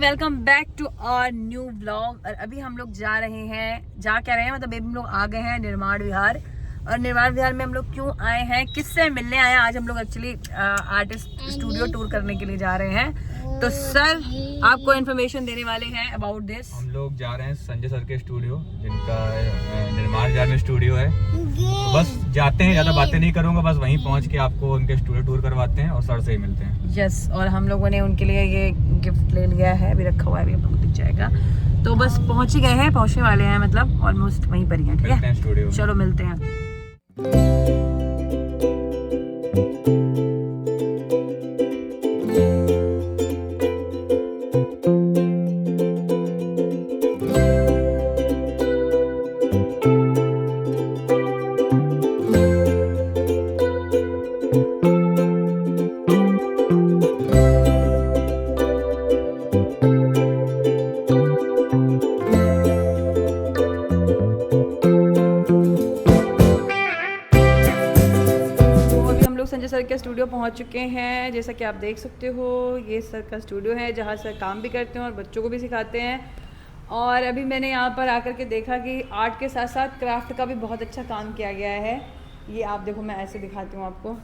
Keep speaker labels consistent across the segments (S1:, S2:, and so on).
S1: Welcome back to our new vlog. और अभी हम लोग जा रहे हैं, जा क्या रहे हैं मतलब अभी हम लोग आ गए हैं निर्माण विहार। और निर्माण विहार में हम लोग क्यों आए हैं, किससे मिलने आए हैं, आज हम लोग एक्चुअली आर्टिस्ट स्टूडियो टूर करने के लिए जा रहे हैं। तो सर आपको इन्फॉर्मेशन देने वाले हैं अबाउट दिस।
S2: हम लोग जा रहे हैं संजय सर के स्टूडियो, जिनका निर्माण विहार में स्टूडियो है। तो बस जाते हैं, ज़्यादा बातें नहीं करूँगा, बस वहीं पहुँच के आपको उनके स्टूडियो टूर करवाते हैं और सर से ही मिलते हैं।
S1: यस, और हम लोगों ने उनके लिए ये गिफ्ट ले लिया है, अभी रखा हुआ है, अभी आपको दिख जाएगा। तो बस पहुँच ही गए हैं, पहुँचने वाले हैं, मतलब ऑलमोस्ट वहीं पर ही हैं। ठीक है,
S2: स्टूडियो
S1: चलो मिलते हैं। संजय सर के स्टूडियो पहुंच चुके हैं। जैसा कि आप देख सकते हो, ये सर का स्टूडियो है जहां सर काम भी करते हैं और बच्चों को भी सिखाते हैं। और अभी मैंने यहाँ पर आकर के देखा कि आर्ट के साथ साथ क्राफ्ट का भी बहुत अच्छा काम किया गया है। ये आप देखो, मैं ऐसे दिखाती हूँ आपको।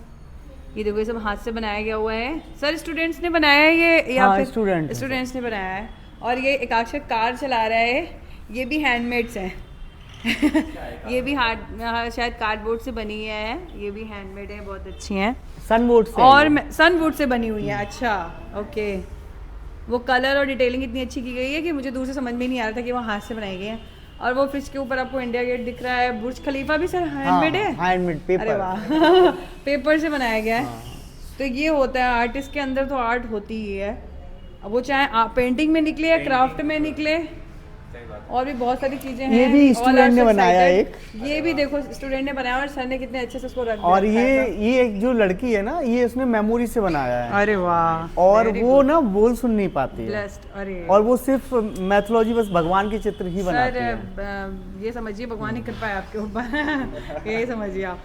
S1: ये देखो, ये सब हाथ से बनाया गया हुआ है। सर स्टूडेंट्स ने बनाया है ये या फिर स्टूडेंट्स ने बनाया है? और ये एकाक्षर कार चला रहा है, ये भी हैंडमेड्स हैं। ये भी शायद कार्डबोर्ड से बनी है, ये भी हैंडमेड है, बहुत अच्छी हैं।
S3: सनवुड से,
S1: और सनवुड से बनी हुई है। अच्छा, ओके। वो कलर और डिटेलिंग इतनी अच्छी की गई है कि मुझे दूर से समझ में नहीं आ रहा था कि वो हाथ से बनाई गई है। और वो फ्रिज के ऊपर आपको इंडिया गेट दिख रहा है। बुर्ज खलीफा भी सर हैंडमेड है,
S3: हैंडमेड पेपर।
S1: अरे वाह पेपर से बनाया गया है। तो ये होता है आर्टिस्ट के अंदर, तो आर्ट होती ही है। अब वो चाहे पेंटिंग में निकले या क्राफ्ट में निकले, और भी बहुत सारी चीजें हैं।
S3: ये भी स्टूडेंट ने बनाया एक,
S1: ये भी देखो स्टूडेंट ने बनाया और सर ने कितने अच्छे से उसको रख
S3: और ये एक जो लड़की है ना, ये उसने मेमोरी से बनाया है।
S1: अरे वाह।
S3: और वो ना बोल सुन नहीं पाती है।
S1: अरे,
S3: और वो सिर्फ मैथोलॉजी, बस भगवान के चित्र ही बनाती है।
S1: ये समझिए भगवान की कृपा है आपके ऊपर यही समझिए आप।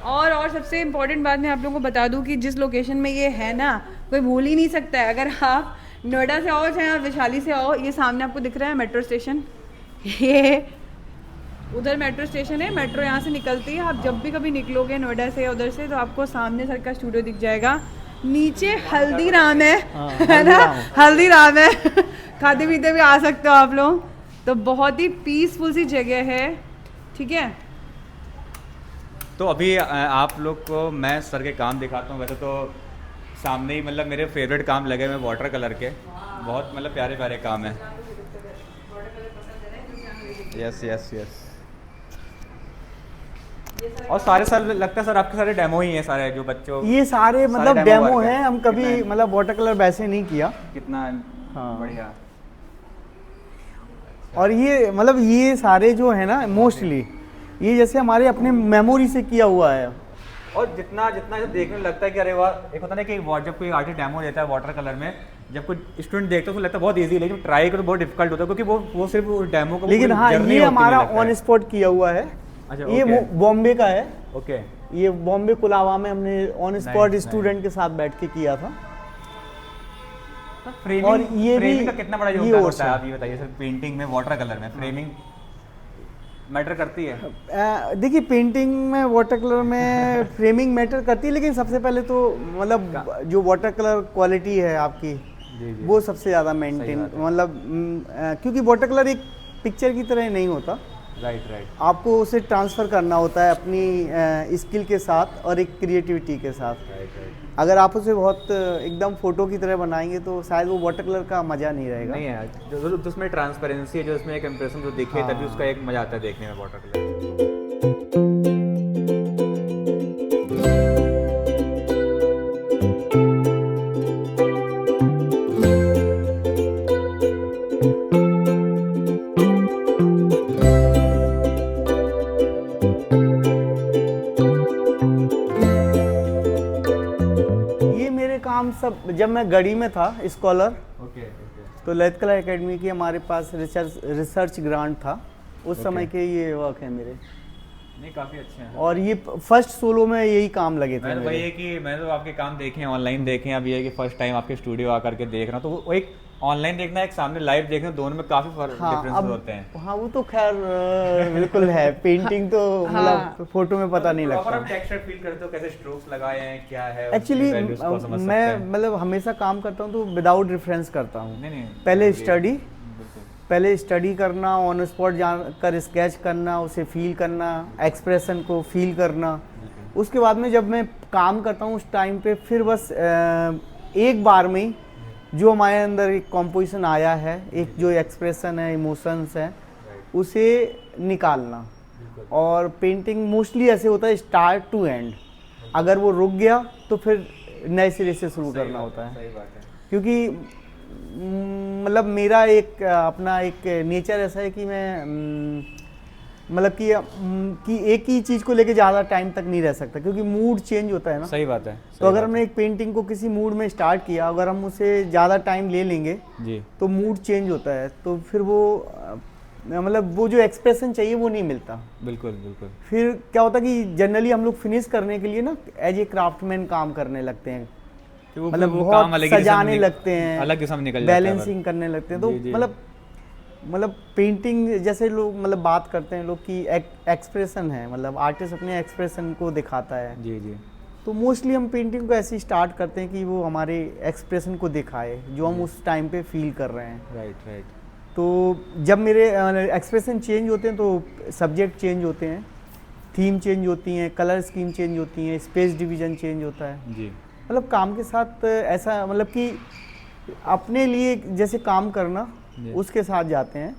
S1: और सबसे इम्पोर्टेंट बात मैं आप लोगों को बता दूं कि जिस लोकेशन में ये है ना, कोई भूल ही नहीं सकता है। अगर आप नोएडा से आओ चाहे आप वैशाली से आओ, ये सामने आपको दिख रहा है मेट्रो स्टेशन, ये उधर मेट्रो स्टेशन है। मेट्रो यहाँ से निकलती है। आप जब भी कभी निकलोगे नोएडा से या उधर से, तो आपको सामने सर का स्टूडियो दिख जाएगा। नीचे हल्दीराम है ना, हल्दीराम है खाते पीते भी आ सकते हो आप लोग। तो बहुत ही पीसफुल सी जगह है। ठीक है,
S2: तो अभी आप लोग को मैं सर के काम दिखाता हूँ। वैसे तो सामने ही मतलब मेरे फेवरेट काम लगे हुए वाटर कलर के, बहुत मतलब प्यारे प्यारे काम है। Yes yes yes. और सारे सर लगता है सर आपके सारे डेमो ही हैं, सारे जो बच्चों,
S3: ये सारे मतलब डेमो हैं। हम कभी मतलब वाटर कलर वैसे नहीं किया।
S2: कितना
S3: हाँ
S2: बढ़िया।
S3: और ये मतलब ये सारे जो है ना, मोस्टली ये जैसे हमारे अपने मेमोरी से किया हुआ है।
S2: और जितना जितना जब देखने लगता है कि अरे वाह, एक होता है कि जब कोई आर्टिस्ट डेमो देता है वाटर कलर में, जब कोई स्टूडेंट देखता है तो लगता है बहुत इजी, लेकिन ट्राई करो तो बहुत डिफिकल्ट होता है, क्योंकि वो सिर्फ डेमो को,
S3: लेकिन हाँ ये हमारा ऑन स्पॉट किया हुआ है।
S2: अच्छा,
S3: ये बॉम्बे का है।
S2: ओके।
S3: ये बॉम्बे कुलावा में हमने ऑन स्पॉट स्टूडेंट के साथ बैठ के किया था।
S2: फ्रेमिंग,
S3: और ये
S2: फ्रेमिंग
S3: भी
S2: का कितना बड़ा योगदान होता है, आप ये बताइए सर। पेंटिंग में वाटर कलर में फ्रेमिंग मैटर करती है?
S3: देखिए, पेंटिंग में वाटर कलर में फ्रेमिंग मैटर करती है, लेकिन सबसे पहले तो मतलब जो वाटर कलर क्वालिटी है आपकी, जी। वो सबसे ज़्यादा मेंटेन, मतलब क्योंकि वाटर कलर एक पिक्चर की तरह नहीं होता।
S2: राइट।
S3: आपको उसे ट्रांसफ़र करना होता है अपनी स्किल के साथ और एक क्रिएटिविटी के साथ। राइट। अगर आप उसे बहुत एकदम फोटो की तरह बनाएंगे तो शायद वो वाटर कलर का मज़ा नहीं रहेगा।
S2: नहीं है, जो उसमें ट्रांसपेरेंसी है, जो उसमें एक इम्प्रेशन जो दिखे, तभी उसका एक मज़ा आता है देखने में वाटर कलर।
S3: सब जब मैं गढ़ी में था स्कॉलर,
S2: ओके।
S3: तो ललित कला एकेडमी की हमारे पास रिसर्च ग्रांट था उस समय के। ये वर्क है मेरे।
S2: नहीं काफ़ी अच्छे हैं।
S3: और ये फर्स्ट सोलो में यही काम लगे थे
S2: मैं तो
S3: मेरे।
S2: वही है कि मैंने तो आपके काम देखे हैं, ऑनलाइन देखे हैं, अभी है कि फर्स्ट टाइम आपके स्टूडियो आकर के देख रहा हूँ, तो वो एक ऑनलाइन देखना एक सामने लाइव देखना, दोनों में काफ़ी डिफरेंस होते हैं।
S3: हाँ वो तो खैर बिल्कुल है, पेंटिंग तो मतलब फोटो में पता नहीं लगता।
S2: आप टेक्सचर फील करते हो, कैसे स्ट्रोक्स लगाए हैं, क्या है
S3: एक्चुअली
S2: values को समझ सकते
S3: मैं
S2: हैं।
S3: मतलब हमेशा काम करता हूँ तो विदाउट रेफरेंस करता हूँ।
S2: नहीं
S3: पहले
S2: बिल्कुल।
S3: स्टडी करना, ऑन स्पॉट जानकर स्केच करना, उसे फील करना, एक्सप्रेशन को फील करना, उसके बाद में जब मैं काम करता हूँ उस टाइम पे फिर बस एक बार में ही जो हमारे अंदर एक कॉम्पोजिशन आया है, एक जो एक्सप्रेशन है, इमोशंस है, उसे निकालना। और पेंटिंग मोस्टली ऐसे होता है स्टार्ट टू एंड, अगर वो रुक गया तो फिर नए सिरे से शुरू करना होता है।
S2: सही बात है।
S3: क्योंकि मतलब मेरा एक अपना एक नेचर ऐसा है कि मैं मतलब कि एक ही चीज़ को लेके ज़्यादा टाइम तक नहीं रह सकता, क्योंकि मूड चेंज होता है ना।
S2: सही बात है।
S3: तो अगर हमने एक पेंटिंग को किसी मूड में स्टार्ट किया, अगर हम उसे ज़्यादा टाइम ले लेंगे
S2: जी,
S3: तो मूड चेंज होता है, तो फिर वो मतलब वो जो एक्सप्रेशन चाहिए वो नहीं मिलता।
S2: बिल्कुल बिल्कुल।
S3: फिर क्या होता है कि जनरली हम लोग फिनिश करने के लिए ना एज ए क्राफ्टमैन काम करने लगते हैं, मतलब
S2: वो
S3: बहुत
S2: काम अलग ही
S3: सजाने लगते हैं,
S2: अलग किस्म निकल जाता है।
S3: बैलेंसिंग करने लगते हैं। तो
S2: जी, जी।
S3: मतलब पेंटिंग जैसे लोग मतलब बात करते हैं लोग कि एक्सप्रेशन है, मतलब आर्टिस्ट अपने एक्सप्रेशन को दिखाता है।
S2: जी जी।
S3: तो मोस्टली हम पेंटिंग को ऐसे स्टार्ट करते हैं कि वो हमारे एक्सप्रेशन को दिखाए जो हम उस टाइम पे फील कर रहे हैं।
S2: Right right.
S3: तो जब मेरे एक्सप्रेशन चेंज होते हैं तो सब्जेक्ट चेंज होते हैं, थीम चेंज होती हैं, कलर स्कीम चेंज होती हैं, स्पेस डिवीजन चेंज होता है।
S2: जी।
S3: मतलब काम के साथ ऐसा मतलब कि अपने लिए जैसे काम करना उसके साथ जाते हैं,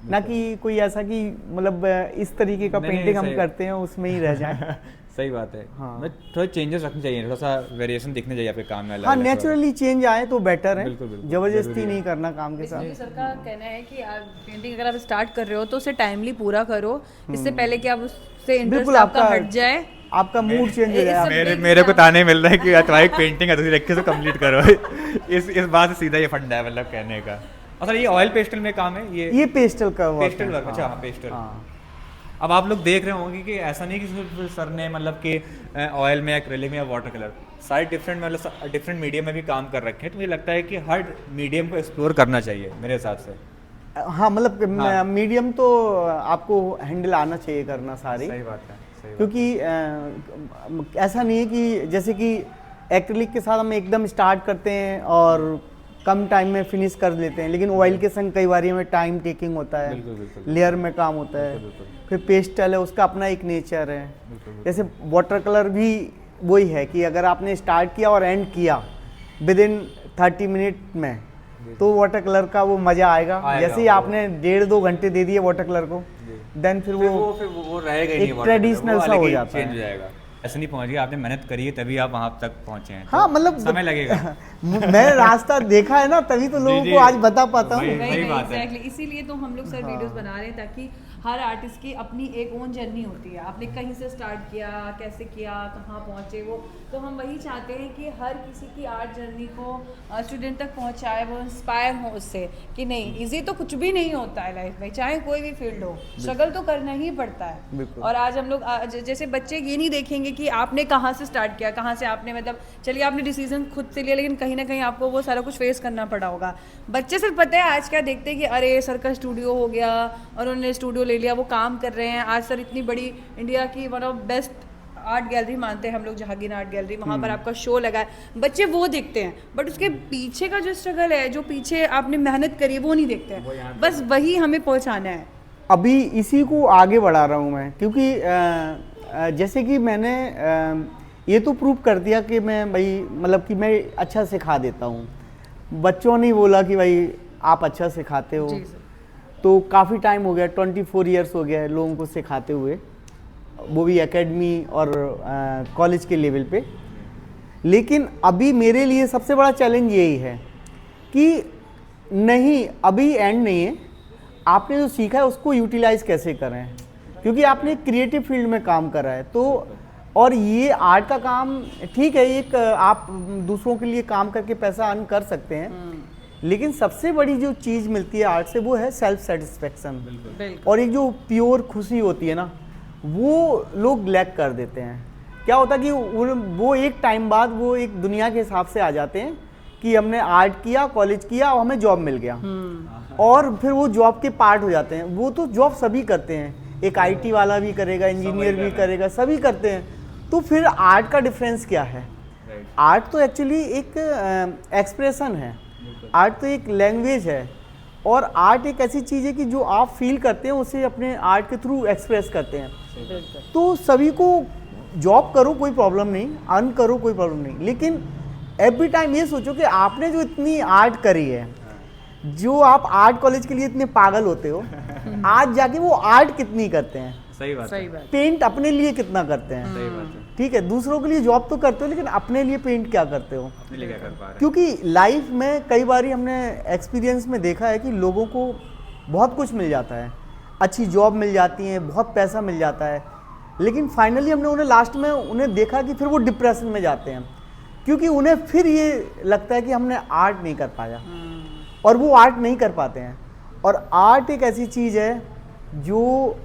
S3: ना कि कोई ऐसा कि मतलब इस तरीके का
S2: नहीं,
S3: पेंटिंग हम
S2: सही।
S3: करते हैं उसमें ही रह जाए।
S2: सही बात है।
S3: हाँ।
S2: मैं थोड़े चेंजेस रखने चाहिए, थोड़ा सा वेरिएशन दिखने चाहिए आपके काम में।
S3: हाँ, नेचुरली चेंज आए तो बेटर है,
S2: बिल्कुल, बिल्कुल,
S3: जबरदस्ती
S2: जरूरी
S3: नहीं करना काम के साथ।
S1: बेसिकली सर का कहना है कि आप पेंटिंग अगर आप स्टार्ट कर रहे हो तो उसे टाइमली पूरा करो, इससे पहले कि आप उससे इंटरेस्ट
S3: बिल्कुल,
S1: आपका हट जाए।
S3: आपका मूड चेंज हो
S1: इस
S3: जाए।
S1: सब
S2: मेरे को ताने मिल रहा है कि तुम्हारी पेंटिंग अधूरी रखी तो कंप्लीट करो। इस बात से सीधा ये फंडा है मतलब कहने का। और सर ये ऑयल पेस्टल में काम है, ये
S3: पेस्टल का वर्क
S2: पेस्टल वर्क। अच्छा हाँ, पेस्टल।
S3: हाँ।
S2: अब आप लोग देख रहे होंगे कि ऐसा नहीं कि सिर्फ सर ने मतलब कि ऑयल में, एक्रेलिक में या वाटर कलर, सारे डिफरेंट मतलब डिफरेंट मीडियम में भी काम कर रखे हैं। तो मुझे लगता है कि हर मीडियम को एक्सप्लोर करना चाहिए मेरे हिसाब से।
S3: हाँ, मतलब
S2: हाँ।
S3: मीडियम तो आपको हैंडल आना चाहिए करना सारी।
S2: सही बात है, सही बात।
S3: क्योंकि ऐसा नहीं है कि जैसे कि एक्रिलिक के साथ हम एकदम स्टार्ट करते हैं और कम टाइम में फिनिश कर लेते हैं, लेकिन ऑयल के संग कई बार हमें टाइम टेकिंग होता है,
S2: बिल्कुल, बिल्कुल।
S3: लेयर में काम होता है।
S2: बिल्कुल।
S3: फिर पेस्टल है, उसका अपना एक नेचर है।
S2: बिल्कुल।
S3: जैसे वाटर कलर भी वही है कि अगर आपने स्टार्ट किया और एंड किया विद इन 30 मिनट में, तो वाटर कलर का वो मज़ा आएगा। जैसे ही आपने 1.5-2 घंटे दे दिए वाटर कलर को, देन फिर वो
S2: रहेगा ही नहीं,
S3: एक
S2: water color,
S3: ट्रेडिशनल
S2: वो
S3: सा
S2: अलग
S3: हो
S2: ही
S3: जाता
S2: change
S3: है।
S2: हो जाएगा। ऐसा नहीं पहुंच गया, आपने मेहनत करी है तभी आप वहां तक पहुंचे हैं।
S3: हाँ, मतलब
S2: समय लगेगा।
S3: मैं रास्ता देखा है ना, तभी तो लोगों
S2: जी,
S3: को आज बता पाता
S2: वही-
S3: हूँ।
S1: वही
S2: बात है।
S1: एग्जैक्टली, इसीलिए तो हम लोग सर वीडियोस बना रहे हैं, ताकि हर आर्टिस्ट की अपनी एक ओन जर्नी होती है। आपने कहीं से स्टार्ट किया, कैसे किया, कहाँ पहुँचे वो, तो हम वही चाहते हैं कि हर किसी की आर्ट जर्नी को स्टूडेंट तक पहुँचाए, वो इंस्पायर हो उससे कि नहीं, इजी तो कुछ भी नहीं होता है लाइफ में, चाहे कोई भी फील्ड हो, स्ट्रगल तो करना ही पड़ता है।
S3: बिल्कुल।
S1: और आज हम लोग जैसे बच्चे ये नहीं देखेंगे कि आपने कहाँ से स्टार्ट किया, कहाँ से आपने मतलब चलिए आपने डिसीजन खुद से लिया, लेकिन कहीं ना कहीं आपको वो सारा कुछ फेस करना पड़ा होगा। बच्चे सिर्फ पता है आज क्या देखते हैं कि अरे सर का स्टूडियो हो गया और उन्होंने स्टूडियो ले लिया, वो काम कर रहे हैं। आज सर इतनी बड़ी इंडिया की one of best art gallery मानते हैं हम लोग, जहांगीर आर्ट गैलरी, वहाँ पर आपका शो लगा है, बच्चे वो देखते हैं, बट उसके पीछे का जो स्ट्रगल है, जो पीछे आपने मेहनत करी है, वो नहीं देखते हैं। बस वही हमें पहुँचाना है।
S3: अभी इसी को आगे बढ़ा रहा हूँ मैं, क्योंकि जैसे कि मैंने ये तो प्रूव कर दिया कि मैं भाई मतलब कि मैं अच्छा सिखा देता हूँ। बच्चों ने बोला कि भाई आप अच्छा सिखाते हो,
S1: जी सर।
S3: तो काफ़ी टाइम हो गया, 24 ईयर्स हो गया है लोगों को सिखाते हुए, वो भी एकेडमी और कॉलेज के लेवल पे। लेकिन अभी मेरे लिए सबसे बड़ा चैलेंज यही है कि नहीं, अभी एंड नहीं है, आपने जो सीखा है उसको यूटिलाइज कैसे करें, क्योंकि आपने क्रिएटिव फील्ड में काम करा है। तो और ये आर्ट का काम ठीक है, एक आप दूसरों के लिए काम करके पैसा अर्न कर सकते हैं, लेकिन सबसे बड़ी जो चीज़ मिलती है आर्ट से वो है सेल्फ सेटिस्फेक्शन।
S1: बिल्कुल।
S3: और एक जो प्योर खुशी होती है ना, वो लोग लैक कर देते हैं। क्या होता है कि वो एक टाइम बाद वो एक दुनिया के हिसाब से आ जाते हैं कि हमने आर्ट किया, कॉलेज किया और हमें जॉब मिल गया, और फिर वो जॉब के पार्ट हो जाते हैं। वो तो जॉब सभी करते हैं, एक आईटी वाला भी करेगा, इंजीनियर भी करेगा, सभी करते हैं। तो फिर आर्ट का डिफरेंस क्या है? आर्ट तो एक्चुअली एक एक्सप्रेशन है, आर्ट तो एक लैंग्वेज है, और आर्ट एक ऐसी चीज़ है कि जो आप फील करते हैं उसे अपने आर्ट के थ्रू एक्सप्रेस करते हैं। तो सभी को जॉब करो कोई प्रॉब्लम नहीं, अर्न करो कोई प्रॉब्लम नहीं, लेकिन एवरी टाइम ये सोचो कि आपने जो इतनी आर्ट करी है, जो आप आर्ट कॉलेज के लिए इतने पागल होते हो, आज जाके वो आर्ट कितनी करते हैं।
S2: सही बात है।
S3: पेंट अपने लिए कितना करते हैं।
S2: सही बात है।
S3: ठीक है, दूसरों के लिए जॉब तो करते हो, लेकिन अपने लिए पेंट क्या करते हो?
S2: अपने लिए क्या कर पा रहे हैं?
S3: क्योंकि लाइफ में कई बार हमने एक्सपीरियंस में देखा है कि लोगों को बहुत कुछ मिल जाता है, अच्छी जॉब मिल जाती है, बहुत पैसा मिल जाता है, लेकिन फाइनली हमने उन्हें लास्ट में उन्हें देखा कि फिर वो डिप्रेशन में जाते हैं, क्योंकि उन्हें फिर ये लगता है कि हमने आर्ट नहीं कर पाया, और वो आर्ट नहीं कर पाते हैं। और आर्ट एक ऐसी चीज़ है जो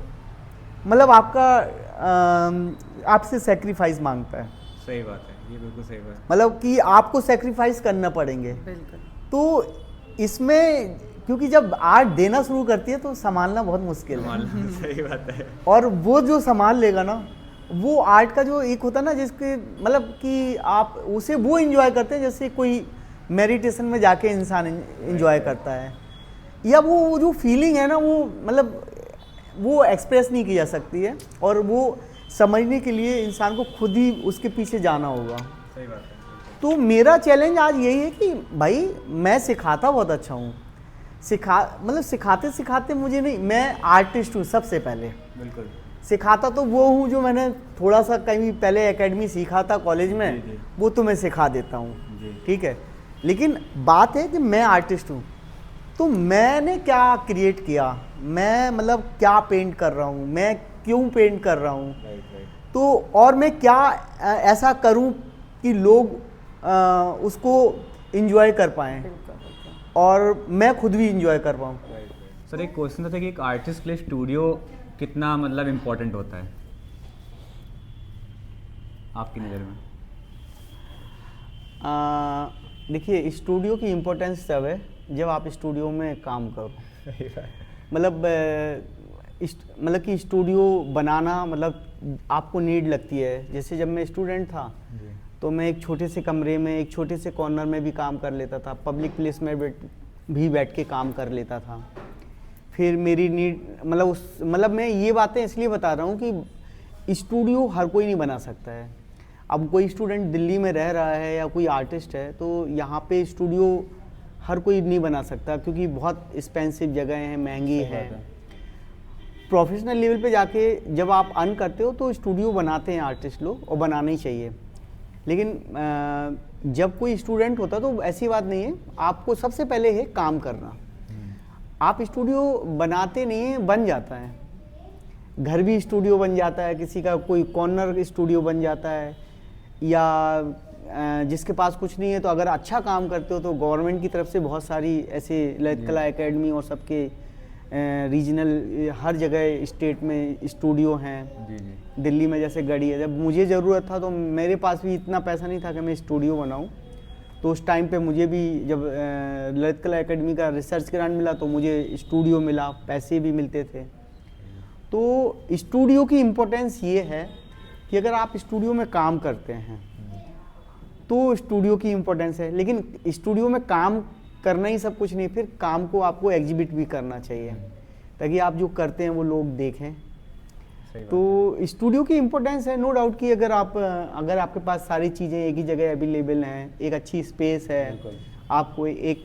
S3: मतलब आपसे सेक्रीफाइस मांगता है।
S2: सही बात है, ये बिल्कुल सही बात है।
S3: मतलब कि आपको सेक्रीफाइस करना पड़ेंगे। तो इसमें क्योंकि जब आर्ट देना शुरू करती है तो संभालना बहुत मुश्किल है।
S2: सही बात है।
S3: और वो जो संभाल लेगा ना, वो आर्ट का जो एक होता है ना, जिसके मतलब कि आप उसे वो एंजॉय करते हैं जैसे कोई मेडिटेशन में जाके इंसान एंजॉय करता है, या वो जो फीलिंग है ना, वो मतलब वो एक्सप्रेस नहीं की जा सकती है, और वो समझने के लिए इंसान को खुद ही उसके पीछे जाना होगा।
S2: सही बात है।
S3: तो मेरा चैलेंज आज यही है कि भाई मैं सिखाता बहुत अच्छा हूँ, मतलब सिखाते सिखाते मुझे नहीं, मैं आर्टिस्ट हूँ सबसे पहले।
S2: बिल्कुल।
S3: सिखाता तो वो हूँ जो मैंने थोड़ा सा कहीं पहले एकेडमी सीखा था कॉलेज में,
S2: जी।
S3: वो तो मैं सिखा देता हूँ,
S2: जी।
S3: ठीक है। लेकिन बात है कि मैं आर्टिस्ट हूँ, तो मैंने क्या क्रिएट किया, मैं मतलब क्या पेंट कर रहा हूँ, मैं क्यों पेंट कर रहा हूँ, तो और मैं क्या ऐसा करूँ कि लोग उसको इंजॉय कर पाएँ और मैं खुद भी इंजॉय कर पाऊँ।
S2: सर एक क्वेश्चन था कि एक आर्टिस्ट के लिए स्टूडियो कितना मतलब इम्पोर्टेंट होता है आपकी नज़र में?
S3: देखिए, स्टूडियो की इम्पोर्टेंस तब है जब आप स्टूडियो में काम करो। मतलब कि स्टूडियो बनाना मतलब आपको नीड लगती है। जैसे जब मैं स्टूडेंट था तो मैं एक छोटे से कमरे में, एक छोटे से कॉर्नर में भी काम कर लेता था, पब्लिक प्लेस में भी बैठ के काम कर लेता था। फिर मेरी नीड मतलब मैं ये बातें इसलिए बता रहा हूँ कि स्टूडियो हर कोई नहीं बना सकता है। अब कोई स्टूडेंट दिल्ली में रह रहा है या कोई आर्टिस्ट है, तो यहाँ पे स्टूडियो हर कोई नहीं बना सकता, क्योंकि बहुत एक्सपेंसिव जगह है, महंगी है। प्रोफेशनल लेवल पे जाके जब आप अर्न करते हो तो स्टूडियो बनाते हैं आर्टिस्ट लोग, और बनाना ही चाहिए। लेकिन जब कोई स्टूडेंट होता तो ऐसी बात नहीं है, आपको सबसे पहले है काम करना। आप स्टूडियो बनाते नहीं हैं, बन जाता है। घर भी स्टूडियो बन जाता है, किसी का कोई कॉर्नर स्टूडियो बन जाता है, या जिसके पास कुछ नहीं है तो अगर अच्छा काम करते हो तो गवर्नमेंट की तरफ से बहुत सारी ऐसे ललित कला एकेडमी और सबके रीजनल हर जगह स्टेट में स्टूडियो हैं। दिल्ली में जैसे गढ़ी है। जब मुझे ज़रूरत था तो मेरे पास भी इतना पैसा नहीं था कि मैं स्टूडियो बनाऊं, तो उस टाइम पे मुझे भी जब ललित कला एकेडमी का रिसर्च ग्रांट मिला तो मुझे स्टूडियो मिला, पैसे भी मिलते थे। तो स्टूडियो की इम्पोर्टेंस ये है कि अगर आप स्टूडियो में काम करते हैं तो स्टूडियो की इम्पोर्टेंस है, लेकिन स्टूडियो में काम करना ही सब कुछ नहीं, फिर काम को आपको एग्जिबिट भी करना चाहिए ताकि आप जो करते हैं वो लोग देखें। तो स्टूडियो की इम्पोर्टेंस है, नो डाउट कि अगर आपके पास सारी चीज़ें एक ही जगह अवेलेबल हैं, एक अच्छी स्पेस है, आपको एक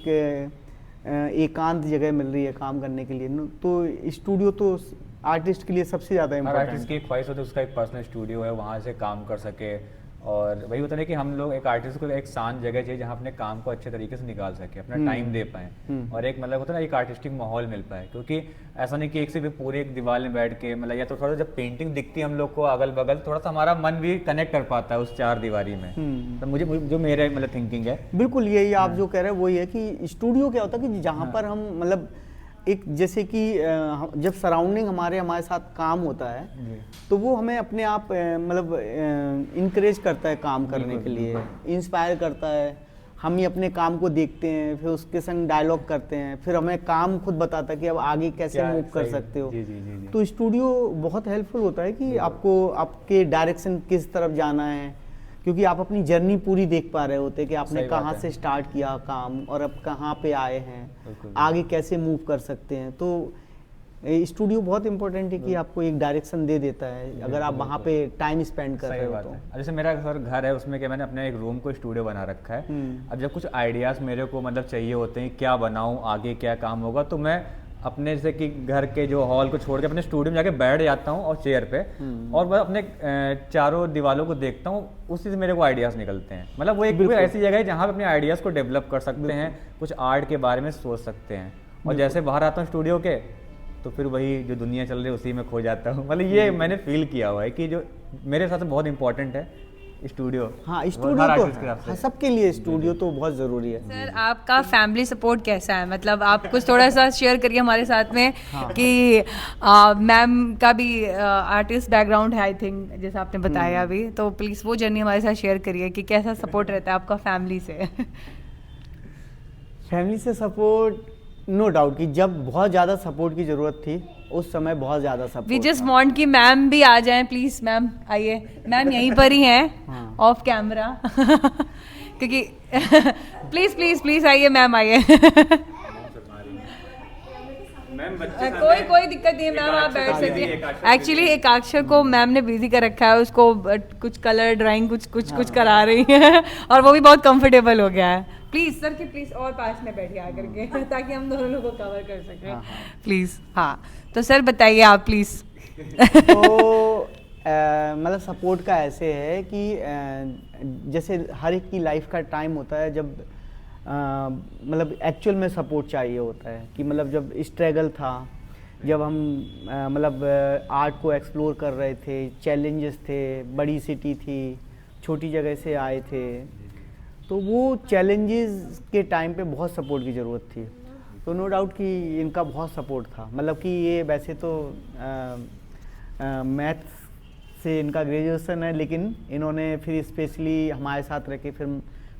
S3: एकांत जगह मिल रही है काम करने के लिए, तो स्टूडियो तो आर्टिस्ट के लिए सबसे ज़्यादा इम्पोर्टेंट।
S2: आर्टिस्ट की एक ख्वाहिश होती है उसका एक पर्सनल स्टूडियो है, वहाँ से काम कर सके। और वही होता है कि हम लोग एक आर्टिस्ट को एक शांत जगह चाहिए जहाँ अपने काम को अच्छे तरीके से निकाल सके, अपना टाइम दे पाए, और एक मतलब होता है ना एक आर्टिस्टिक माहौल मिल पाए। क्योंकि ऐसा नहीं कि एक से भी पूरे एक दीवार में बैठ के मतलब, या तो थोड़ा जब पेंटिंग दिखती है हम लोग को अगल बगल, थोड़ा सा हमारा मन भी कनेक्ट कर पाता है उस चार दीवारी में। तो मुझे जो मेरा मतलब थिंकिंग है
S3: बिल्कुल यही आप जो कह रहे हैं वही है कि स्टूडियो क्या होता है कि जहाँ पर हम मतलब एक जैसे कि जब सराउंडिंग हमारे साथ काम होता है तो वो हमें अपने आप मतलब इनकरेज करता है काम करने के लिए, इंस्पायर करता है। हम ही अपने काम को देखते हैं, फिर उसके संग डायलॉग करते हैं, फिर हमें काम खुद बताता है कि अब आगे कैसे मूव कर सकते हो।
S2: जी।
S3: तो स्टूडियो बहुत हेल्पफुल होता है कि आपको आपके डायरेक्शन किस तरफ जाना है, क्योंकि आप अपनी जर्नी पूरी देख पा रहे होते कि आपने कहाँ से स्टार्ट किया काम और अब कहाँ पे आए हैं, आगे कैसे मूव कर सकते हैं। तो स्टूडियो बहुत इंपॉर्टेंट है कि आपको एक डायरेक्शन दे देता है अगर आप वहाँ पे टाइम स्पेंड कर रहे हो तो।
S2: जैसे मेरा घर है, उसमें क्या मैंने अपने एक रूम को स्टूडियो बना रखा है। अब जब कुछ आइडियाज़ मेरे को मतलब चाहिए होते हैं, क्या बनाऊँ, आगे क्या काम होगा, तो मैं अपने जैसे कि घर के जो हॉल को छोड़ के अपने स्टूडियो में जाके बैठ जाता हूँ और चेयर पे, और मैं अपने चारों दीवारों को देखता हूँ, उसी से मेरे को आइडियाज़ निकलते हैं। मतलब वो एक ऐसी जगह है जहाँ पे अपने आइडियाज़ को डेवलप कर सकते हैं, कुछ आर्ट के बारे में सोच सकते हैं। और जैसे बाहर आता हूँ स्टूडियो के, तो फिर वही जो दुनिया चल रही है उसी में खो जाता हूँ। मतलब ये मैंने फील किया हुआ है कि जो मेरे साथ बहुत इंपॉर्टेंट है स्टूडियो।
S3: हाँ, स्टूडियो तो हाँ, सबके लिए स्टूडियो तो बहुत ज़रूरी है।
S1: सर आपका फैमिली सपोर्ट कैसा है? मतलब आप कुछ थोड़ा सा शेयर करिए हमारे साथ में कि मैम का भी आर्टिस्ट बैकग्राउंड है आई थिंक, जैसा आपने बताया अभी, तो प्लीज़ वो जर्नी हमारे साथ शेयर करिए कि कैसा सपोर्ट रहता है आपका फैमिली से।
S3: फैमिली से सपोर्ट नो डाउट कि जब बहुत ज़्यादा सपोर्ट की ज़रूरत थी उस समय बहुत ज़्यादा सपोर्ट।
S1: वी जस्ट वांट कि मैम भी आ जाएं, प्लीज़ मैम आइए। मैम यहीं पर ही हैं ऑफ कैमरा क्योंकि प्लीज़ प्लीज़ प्लीज़ आइए मैम, आइए। कोई दिक्कत नहीं है मैम, आप बैठ सकते हैं। एक्चुअली एकाक्षर को मैम ने बिजी कर रखा है, उसको कुछ कलर ड्राइंग कुछ करा रही है और वो भी बहुत कंफर्टेबल हो गया है। प्लीज सर कि प्लीज और पास में बैठिए आकर के ताकि हम दोनों लोगों को कवर कर सकें प्लीज। हाँ तो सर बताइए आप प्लीज।
S3: तो मतलब सपोर्ट का ऐसे है कि जैसे हर एक की लाइफ का टाइम होता है जब मतलब एक्चुअल में सपोर्ट चाहिए होता है कि मतलब जब स्ट्रगल था, जब हम मतलब आर्ट को एक्सप्लोर कर रहे थे, चैलेंजेस थे, बड़ी सिटी थी, छोटी जगह से आए थे, तो वो चैलेंजेस के टाइम पे बहुत सपोर्ट की ज़रूरत थी। तो नो डाउट कि इनका बहुत सपोर्ट था। मतलब कि ये वैसे तो मैथ्स से इनका ग्रेजुएशन है, लेकिन इन्होंने फिर स्पेशली हमारे साथ रह के फिर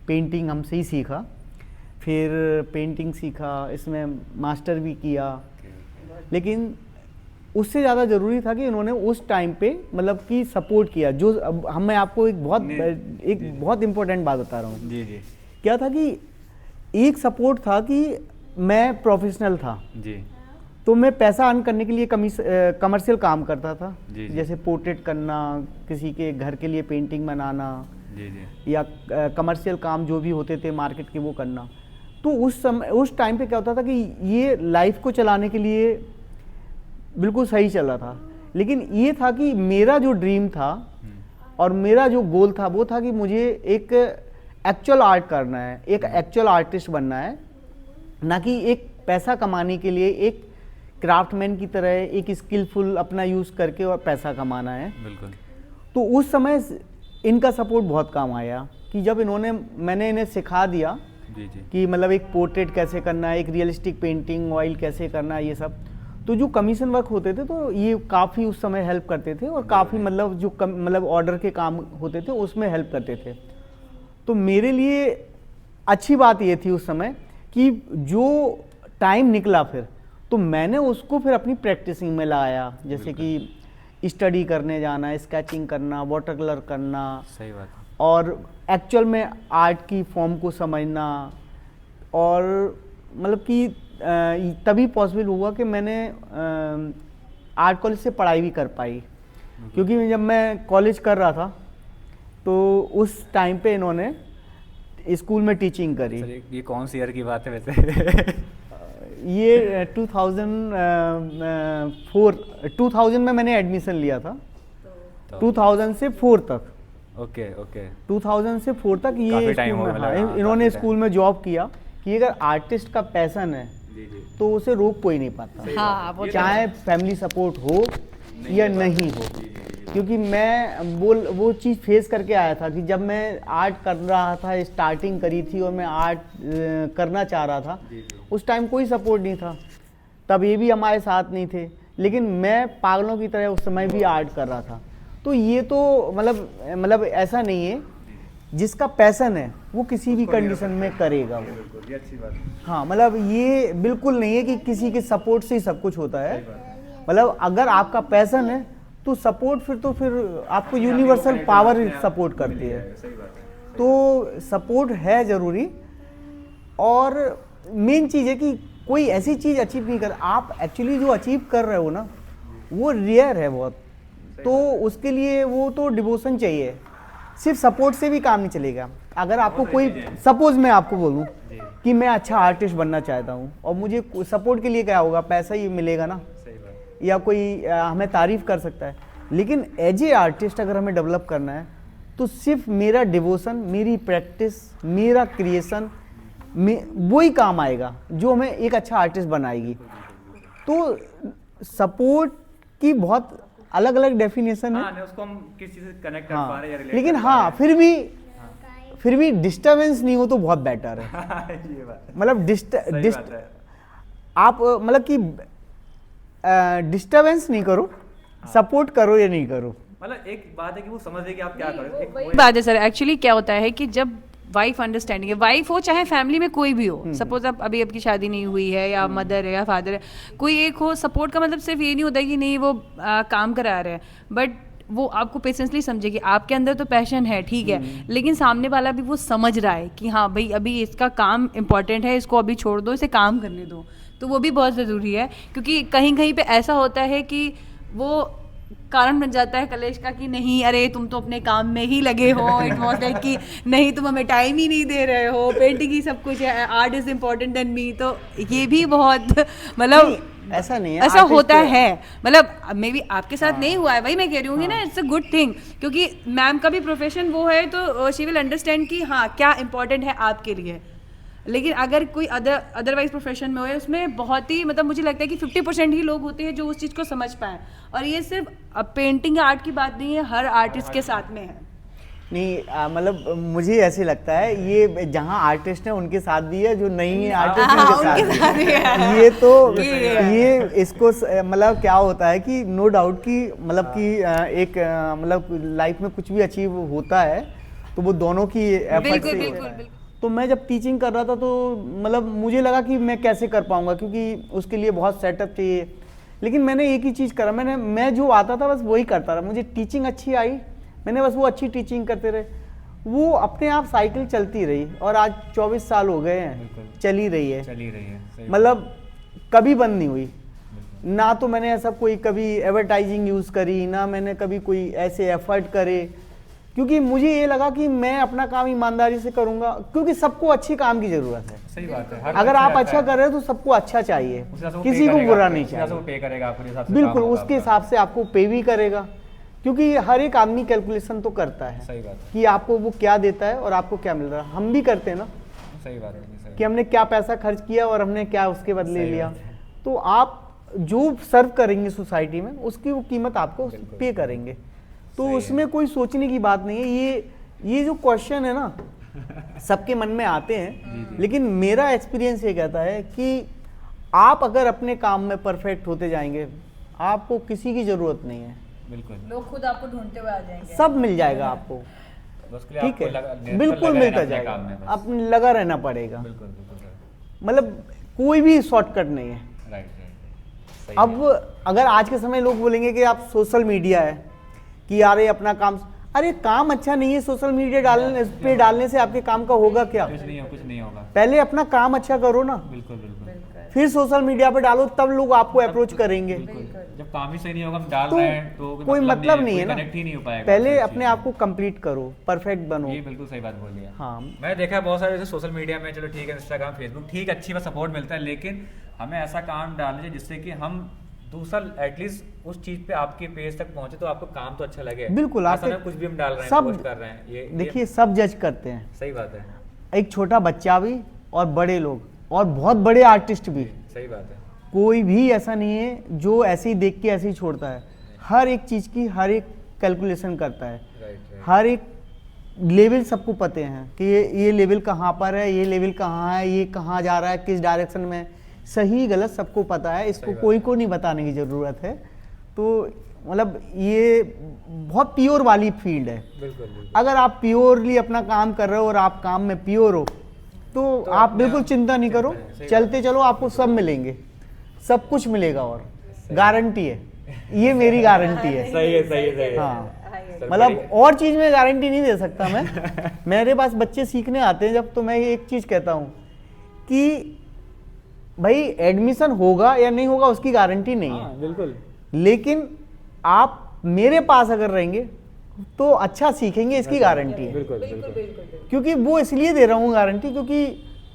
S3: पेंटिंग हमसे ही सीखा, फिर पेंटिंग सीखा, इसमें मास्टर भी किया। लेकिन उससे ज़्यादा ज़रूरी था कि इन्होंने उस टाइम पे मतलब कि सपोर्ट किया। जो अब मैं आपको एक बहुत इम्पोर्टेंट बात बता रहा हूँ।
S2: जी।
S3: क्या था कि एक सपोर्ट था कि मैं प्रोफेशनल था
S2: जी,
S3: तो मैं पैसा अर्न करने के लिए कमर्शियल काम करता था।
S2: जी।
S3: जैसे पोर्ट्रेट करना, किसी के घर के लिए पेंटिंग बनाना,
S2: जी।
S3: या कमर्शियल काम जो भी होते थे मार्केट के वो करना। तो उस टाइम पे क्या होता था कि ये लाइफ को चलाने के लिए बिल्कुल सही चल रहा था। लेकिन ये था कि मेरा जो ड्रीम था और मेरा जो गोल था वो था कि मुझे एक एक्चुअल आर्ट करना है, एक एक्चुअल आर्टिस्ट बनना है, ना कि एक पैसा कमाने के लिए एक क्राफ्टमैन की तरह एक स्किलफुल अपना यूज़ करके और पैसा कमाना है।
S2: बिल्कुल।
S3: तो उस समय इनका सपोर्ट बहुत काम आया कि जब मैंने इन्हें सिखा दिया
S2: जी।
S3: कि मतलब एक पोर्ट्रेट कैसे करना है, एक रियलिस्टिक पेंटिंग ऑयल कैसे करना है, ये सब। तो जो कमीशन वर्क होते थे तो ये काफ़ी उस समय हेल्प करते थे, और काफ़ी मतलब जो मतलब ऑर्डर के काम होते थे उसमें हेल्प करते थे। तो मेरे लिए अच्छी बात ये थी उस समय कि जो टाइम निकला फिर तो मैंने उसको फिर अपनी प्रैक्टिसिंग में लगाया। जैसे कि स्टडी करने जाना, स्केचिंग करना, वाटर कलर करना,
S2: सही बात है,
S3: और एक्चुअल में आर्ट की फॉर्म को समझना। और मतलब कि तभी पॉसिबल हुआ कि मैंने आर्ट कॉलेज से पढ़ाई भी कर पाई, क्योंकि जब मैं कॉलेज कर रहा था तो उस टाइम पे इन्होंने स्कूल में टीचिंग करी।
S2: ये कौन सी ईयर की बात है वैसे?
S3: ये 2000 में मैंने एडमिशन लिया था, 2000 से 4 तक।
S2: ओके
S3: 2000 से 4 तक ये इन्होंने स्कूल में जॉब किया कि अगर आर्टिस्ट का पैशन है तो उसे रोक कोई नहीं पाता।
S1: हाँ,
S3: चाहे फैमिली सपोर्ट हो या नहीं हो। क्योंकि मैं वो चीज़ फेस करके आया था कि जब मैं आर्ट कर रहा था, स्टार्टिंग करी थी और मैं आर्ट करना चाह रहा था, उस टाइम कोई सपोर्ट नहीं था। तब ये भी हमारे साथ नहीं थे, लेकिन मैं पागलों की तरह उस समय भी आर्ट कर रहा था। तो ये तो मतलब ऐसा नहीं है, जिसका पैशन है वो किसी भी कंडीशन में करेगा वो।
S2: बिल्कुल, ये अच्छी बात है।
S3: हाँ, मतलब ये बिल्कुल नहीं है कि किसी के सपोर्ट से ही सब कुछ होता है। मतलब अगर आपका पैशन है तो सपोर्ट फिर आपको यूनिवर्सल पावर सपोर्ट करती है।
S2: सही बात है।
S3: तो सपोर्ट है ज़रूरी। और मेन चीज़ है कि कोई ऐसी चीज़ अचीव नहीं कर, आप एक्चुअली जो अचीव कर रहे हो ना वो रेयर है बहुत, तो उसके लिए वो तो डिवोशन चाहिए। सिर्फ सपोर्ट से भी काम नहीं चलेगा। अगर आपको कोई, सपोज मैं आपको बोलूं कि मैं अच्छा आर्टिस्ट बनना चाहता हूं और मुझे सपोर्ट के लिए क्या होगा, पैसा ही मिलेगा ना, या कोई हमें तारीफ कर सकता है। लेकिन एज ए आर्टिस्ट अगर हमें डेवलप करना है तो सिर्फ मेरा डिवोशन, मेरी प्रैक्टिस, मेरा क्रिएशन वो ही काम आएगा जो हमें एक अच्छा आर्टिस्ट बनाएगी। तो सपोर्ट की बहुत अलग अलग डेफिनेशन है।
S2: हाँ, उसको हम किस चीज़ से कनेक्ट कर पा रहे हैं या रिलेट
S3: लेकिन
S2: कर पा
S3: हाँ,
S2: रहे हैं।
S3: फिर भी डिस्टर्बेंस नहीं हो तो बहुत बेटर है।
S2: ये बात है।
S3: मतलब
S2: सही बात है।
S3: आप मतलब कि डिस्टर्बेंस नहीं करो, सपोर्ट करो या नहीं करो।
S2: मतलब एक बात है कि वो समझ ले कि आप क्या करो। एक
S1: वही बात है सर, एक्चुअली क्या होता है कि जब वाइफ अंडरस्टैंडिंग है, वाइफ हो चाहे फैमिली में कोई भी हो, सपोज आप अभी आपकी शादी नहीं हुई है या मदर है या फादर है, कोई एक हो, सपोर्ट का मतलब सिर्फ ये नहीं होता कि नहीं वो काम करा रहे हैं, बट वो आपको पेशेंसली समझे कि आपके अंदर तो पैशन है, ठीक है, लेकिन सामने वाला भी वो समझ रहा है कि हाँ भाई अभी इसका काम इंपॉर्टेंट है, इसको अभी छोड़ दो, इसे काम करने दो। तो वो भी बहुत ज़रूरी है, क्योंकि कहीं कहीं पे ऐसा होता है कि वो कारण बन जाता है कलेश का कि नहीं अरे तुम तो अपने काम में ही लगे हो, इट वाज लाइक कि नहीं तुम हमें टाइम ही नहीं दे रहे हो, पेंटिंग ही सब कुछ है, art is important than me. तो ये भी बहुत मतलब
S3: ऐसा नहीं है,
S1: ऐसा
S3: artist
S1: होता है, मतलब मे बी आपके साथ नहीं हुआ है, वही मैं कह रही हूँ ना, इट्स अ गुड थिंग, क्योंकि मैम का भी प्रोफेशन वो है तो शी विल अंडरस्टैंड कि हाँ क्या इंपॉर्टेंट है आपके लिए। लेकिन अगर कोई अदरवाइज प्रोफेशन में हो, उसमें बहुत ही मतलब मुझे लगता है कि 50% ही लोग होते हैं जो उस चीज़ को समझ पाएँ। और ये सिर्फ पेंटिंग या आर्ट की बात नहीं है, हर आर्टिस्ट के साथ में है।
S3: नहीं मतलब मुझे ऐसे लगता है ये जहाँ आर्टिस्ट है उनके साथ भी है, जो नहीं है आर्टिस्ट है उनके साथ भी है। ये तो ये इसको मतलब क्या होता है कि नो डाउट कि मतलब कि एक मतलब लाइफ में कुछ भी अचीव होता है तो वो दोनों की एफर्ट से होता है। तो मैं जब टीचिंग कर रहा था तो मतलब मुझे लगा कि मैं कैसे कर पाऊंगा, क्योंकि उसके लिए बहुत सेटअप चाहिए। लेकिन मैंने एक ही चीज़ करा, मैं जो आता था बस वही करता रहा। मुझे टीचिंग अच्छी आई, मैंने बस वो अच्छी टीचिंग करते रहे, वो अपने आप साइकिल चलती रही और आज 24 साल हो गए हैं, चली रही है, मतलब कभी बंद नहीं हुई। ना तो मैंने ऐसा कोई कभी एडवर्टाइजिंग यूज़ करी, ना मैंने कभी कोई ऐसे एफर्ट करे, क्योंकि मुझे ये लगा कि मैं अपना काम ईमानदारी से करूंगा, क्योंकि सबको अच्छी काम की जरूरत है।
S2: सही बात है।
S3: अगर आप अच्छा कर रहे हो तो सबको अच्छा चाहिए, किसी को बुरा नहीं चाहिए। बिल्कुल उसके हिसाब से आपको पे भी करेगा, क्योंकि हर एक आदमी कैलकुलेशन तो करता है।
S2: सही बात है।
S3: कि आपको वो क्या देता है और आपको क्या मिल रहा है। हम भी करते हैं ना।
S2: सही बात है
S3: कि हमने क्या पैसा खर्च किया और हमने क्या उसके बदले लिया। तो आप जो सर्व करेंगे सोसाइटी में उसकी वो कीमत आपको पे करेंगे। तो उसमें कोई सोचने की बात नहीं है। ये जो क्वेश्चन है ना सबके मन में आते हैं, लेकिन मेरा एक्सपीरियंस ये कहता है कि आप अगर अपने काम में परफेक्ट होते जाएंगे, आपको किसी की जरूरत नहीं है।
S2: बिल्कुल,
S1: लोग खुद आपको ढूंढते हुए आ जाएंगे,
S3: सब मिल जाएगा आपको। ठीक है, बिल्कुल मिलता जाएगा, अब लगा रहना पड़ेगा। मतलब कोई भी शॉर्टकट नहीं है। अब अगर आज के समय लोग बोलेंगे कि आप सोशल मीडिया है कि यार ये अपना काम, अरे काम अच्छा नहीं है सोशल मीडिया डालने से आपके काम का होगा क्या?
S2: कुछ नहीं होगा।
S3: पहले अपना काम अच्छा करो ना,
S2: बिल्कुल,
S3: फिर सोशल मीडिया पे डालो, तब लोग आपको अप्रोच करेंगे।
S2: जब काम ही सही नहीं होगा, हम डाल रहे हैं तो
S3: कोई मतलब नहीं है ना,
S2: कनेक्ट ही नहीं हो पाएगा।
S3: पहले अपने आप को कंप्लीट करो, परफेक्ट बनो।
S2: ये बिल्कुल सही बात बोली है।
S3: हाँ,
S2: मैंने देखा है बहुत सारे जैसे सोशल मीडिया में, चलो ठीक है इंस्टाग्राम फेसबुक ठीक अच्छी बात सपोर्ट मिलता है, लेकिन हमें ऐसा काम डालना चाहिए जिससे कि हम दूसरा एटलीस्ट उस चीज पे आपके पेज तक पहुंचे तो आपको काम तो अच्छा लगे।
S3: बिल्कुल,
S2: आप कुछ भी हम डाल रहे हैं,
S3: सब
S2: पोस्ट कर रहे हैं, ये
S3: देखिए सब जज करते हैं।
S2: सही बात है।
S3: एक छोटा बच्चा भी और बड़े लोग और बहुत बड़े आर्टिस्ट भी,
S2: सही बात है,
S3: कोई भी ऐसा नहीं है जो ऐसे ही देख के ऐसे ही छोड़ता है। हर एक चीज की हर एक कैलकुलेशन करता है। हर एक लेवल सबको पते हैं कि ये लेवल कहाँ पर है, ये लेवल कहाँ है, ये कहाँ जा रहा है, किस डायरेक्शन में, सही गलत सबको पता है, इसको कोई को नहीं बताने की ज़रूरत है। तो मतलब ये बहुत प्योर वाली फील्ड है।
S2: बिल्कुल।
S3: अगर आप प्योरली अपना काम कर रहे हो और आप काम में प्योर हो तो आप बिल्कुल चिंता नहीं करो, चलते चलो, आपको सब मिलेंगे, सब कुछ मिलेगा, और गारंटी है, ये मेरी गारंटी है।
S2: सही है।
S3: हाँ, मतलब और चीज में गारंटी नहीं दे सकता मैं। मेरे पास बच्चे सीखने आते हैं जब, तो मैं एक चीज कहता हूँ कि भाई एडमिशन होगा या नहीं होगा उसकी गारंटी नहीं है,
S2: बिल्कुल,
S3: लेकिन आप मेरे पास अगर रहेंगे तो अच्छा सीखेंगे, इसकी गारंटी है।
S2: बिल्कुल।
S3: क्योंकि वो इसलिए दे रहा हूँ गारंटी, क्योंकि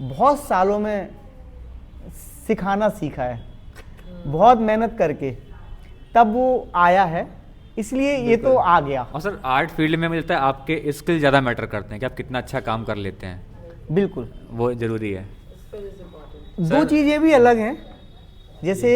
S3: बहुत सालों में सिखाना सीखा है, बहुत मेहनत करके तब वो आया है, इसलिए ये तो आ गया।
S2: और सर आर्ट फील्ड में मुझे लगता है आपके स्किल ज़्यादा मैटर करते हैं कि आप कितना अच्छा काम कर लेते हैं।
S3: बिल्कुल,
S2: वो ज़रूरी है।
S3: दो चीज़ें भी अलग हैं, जैसे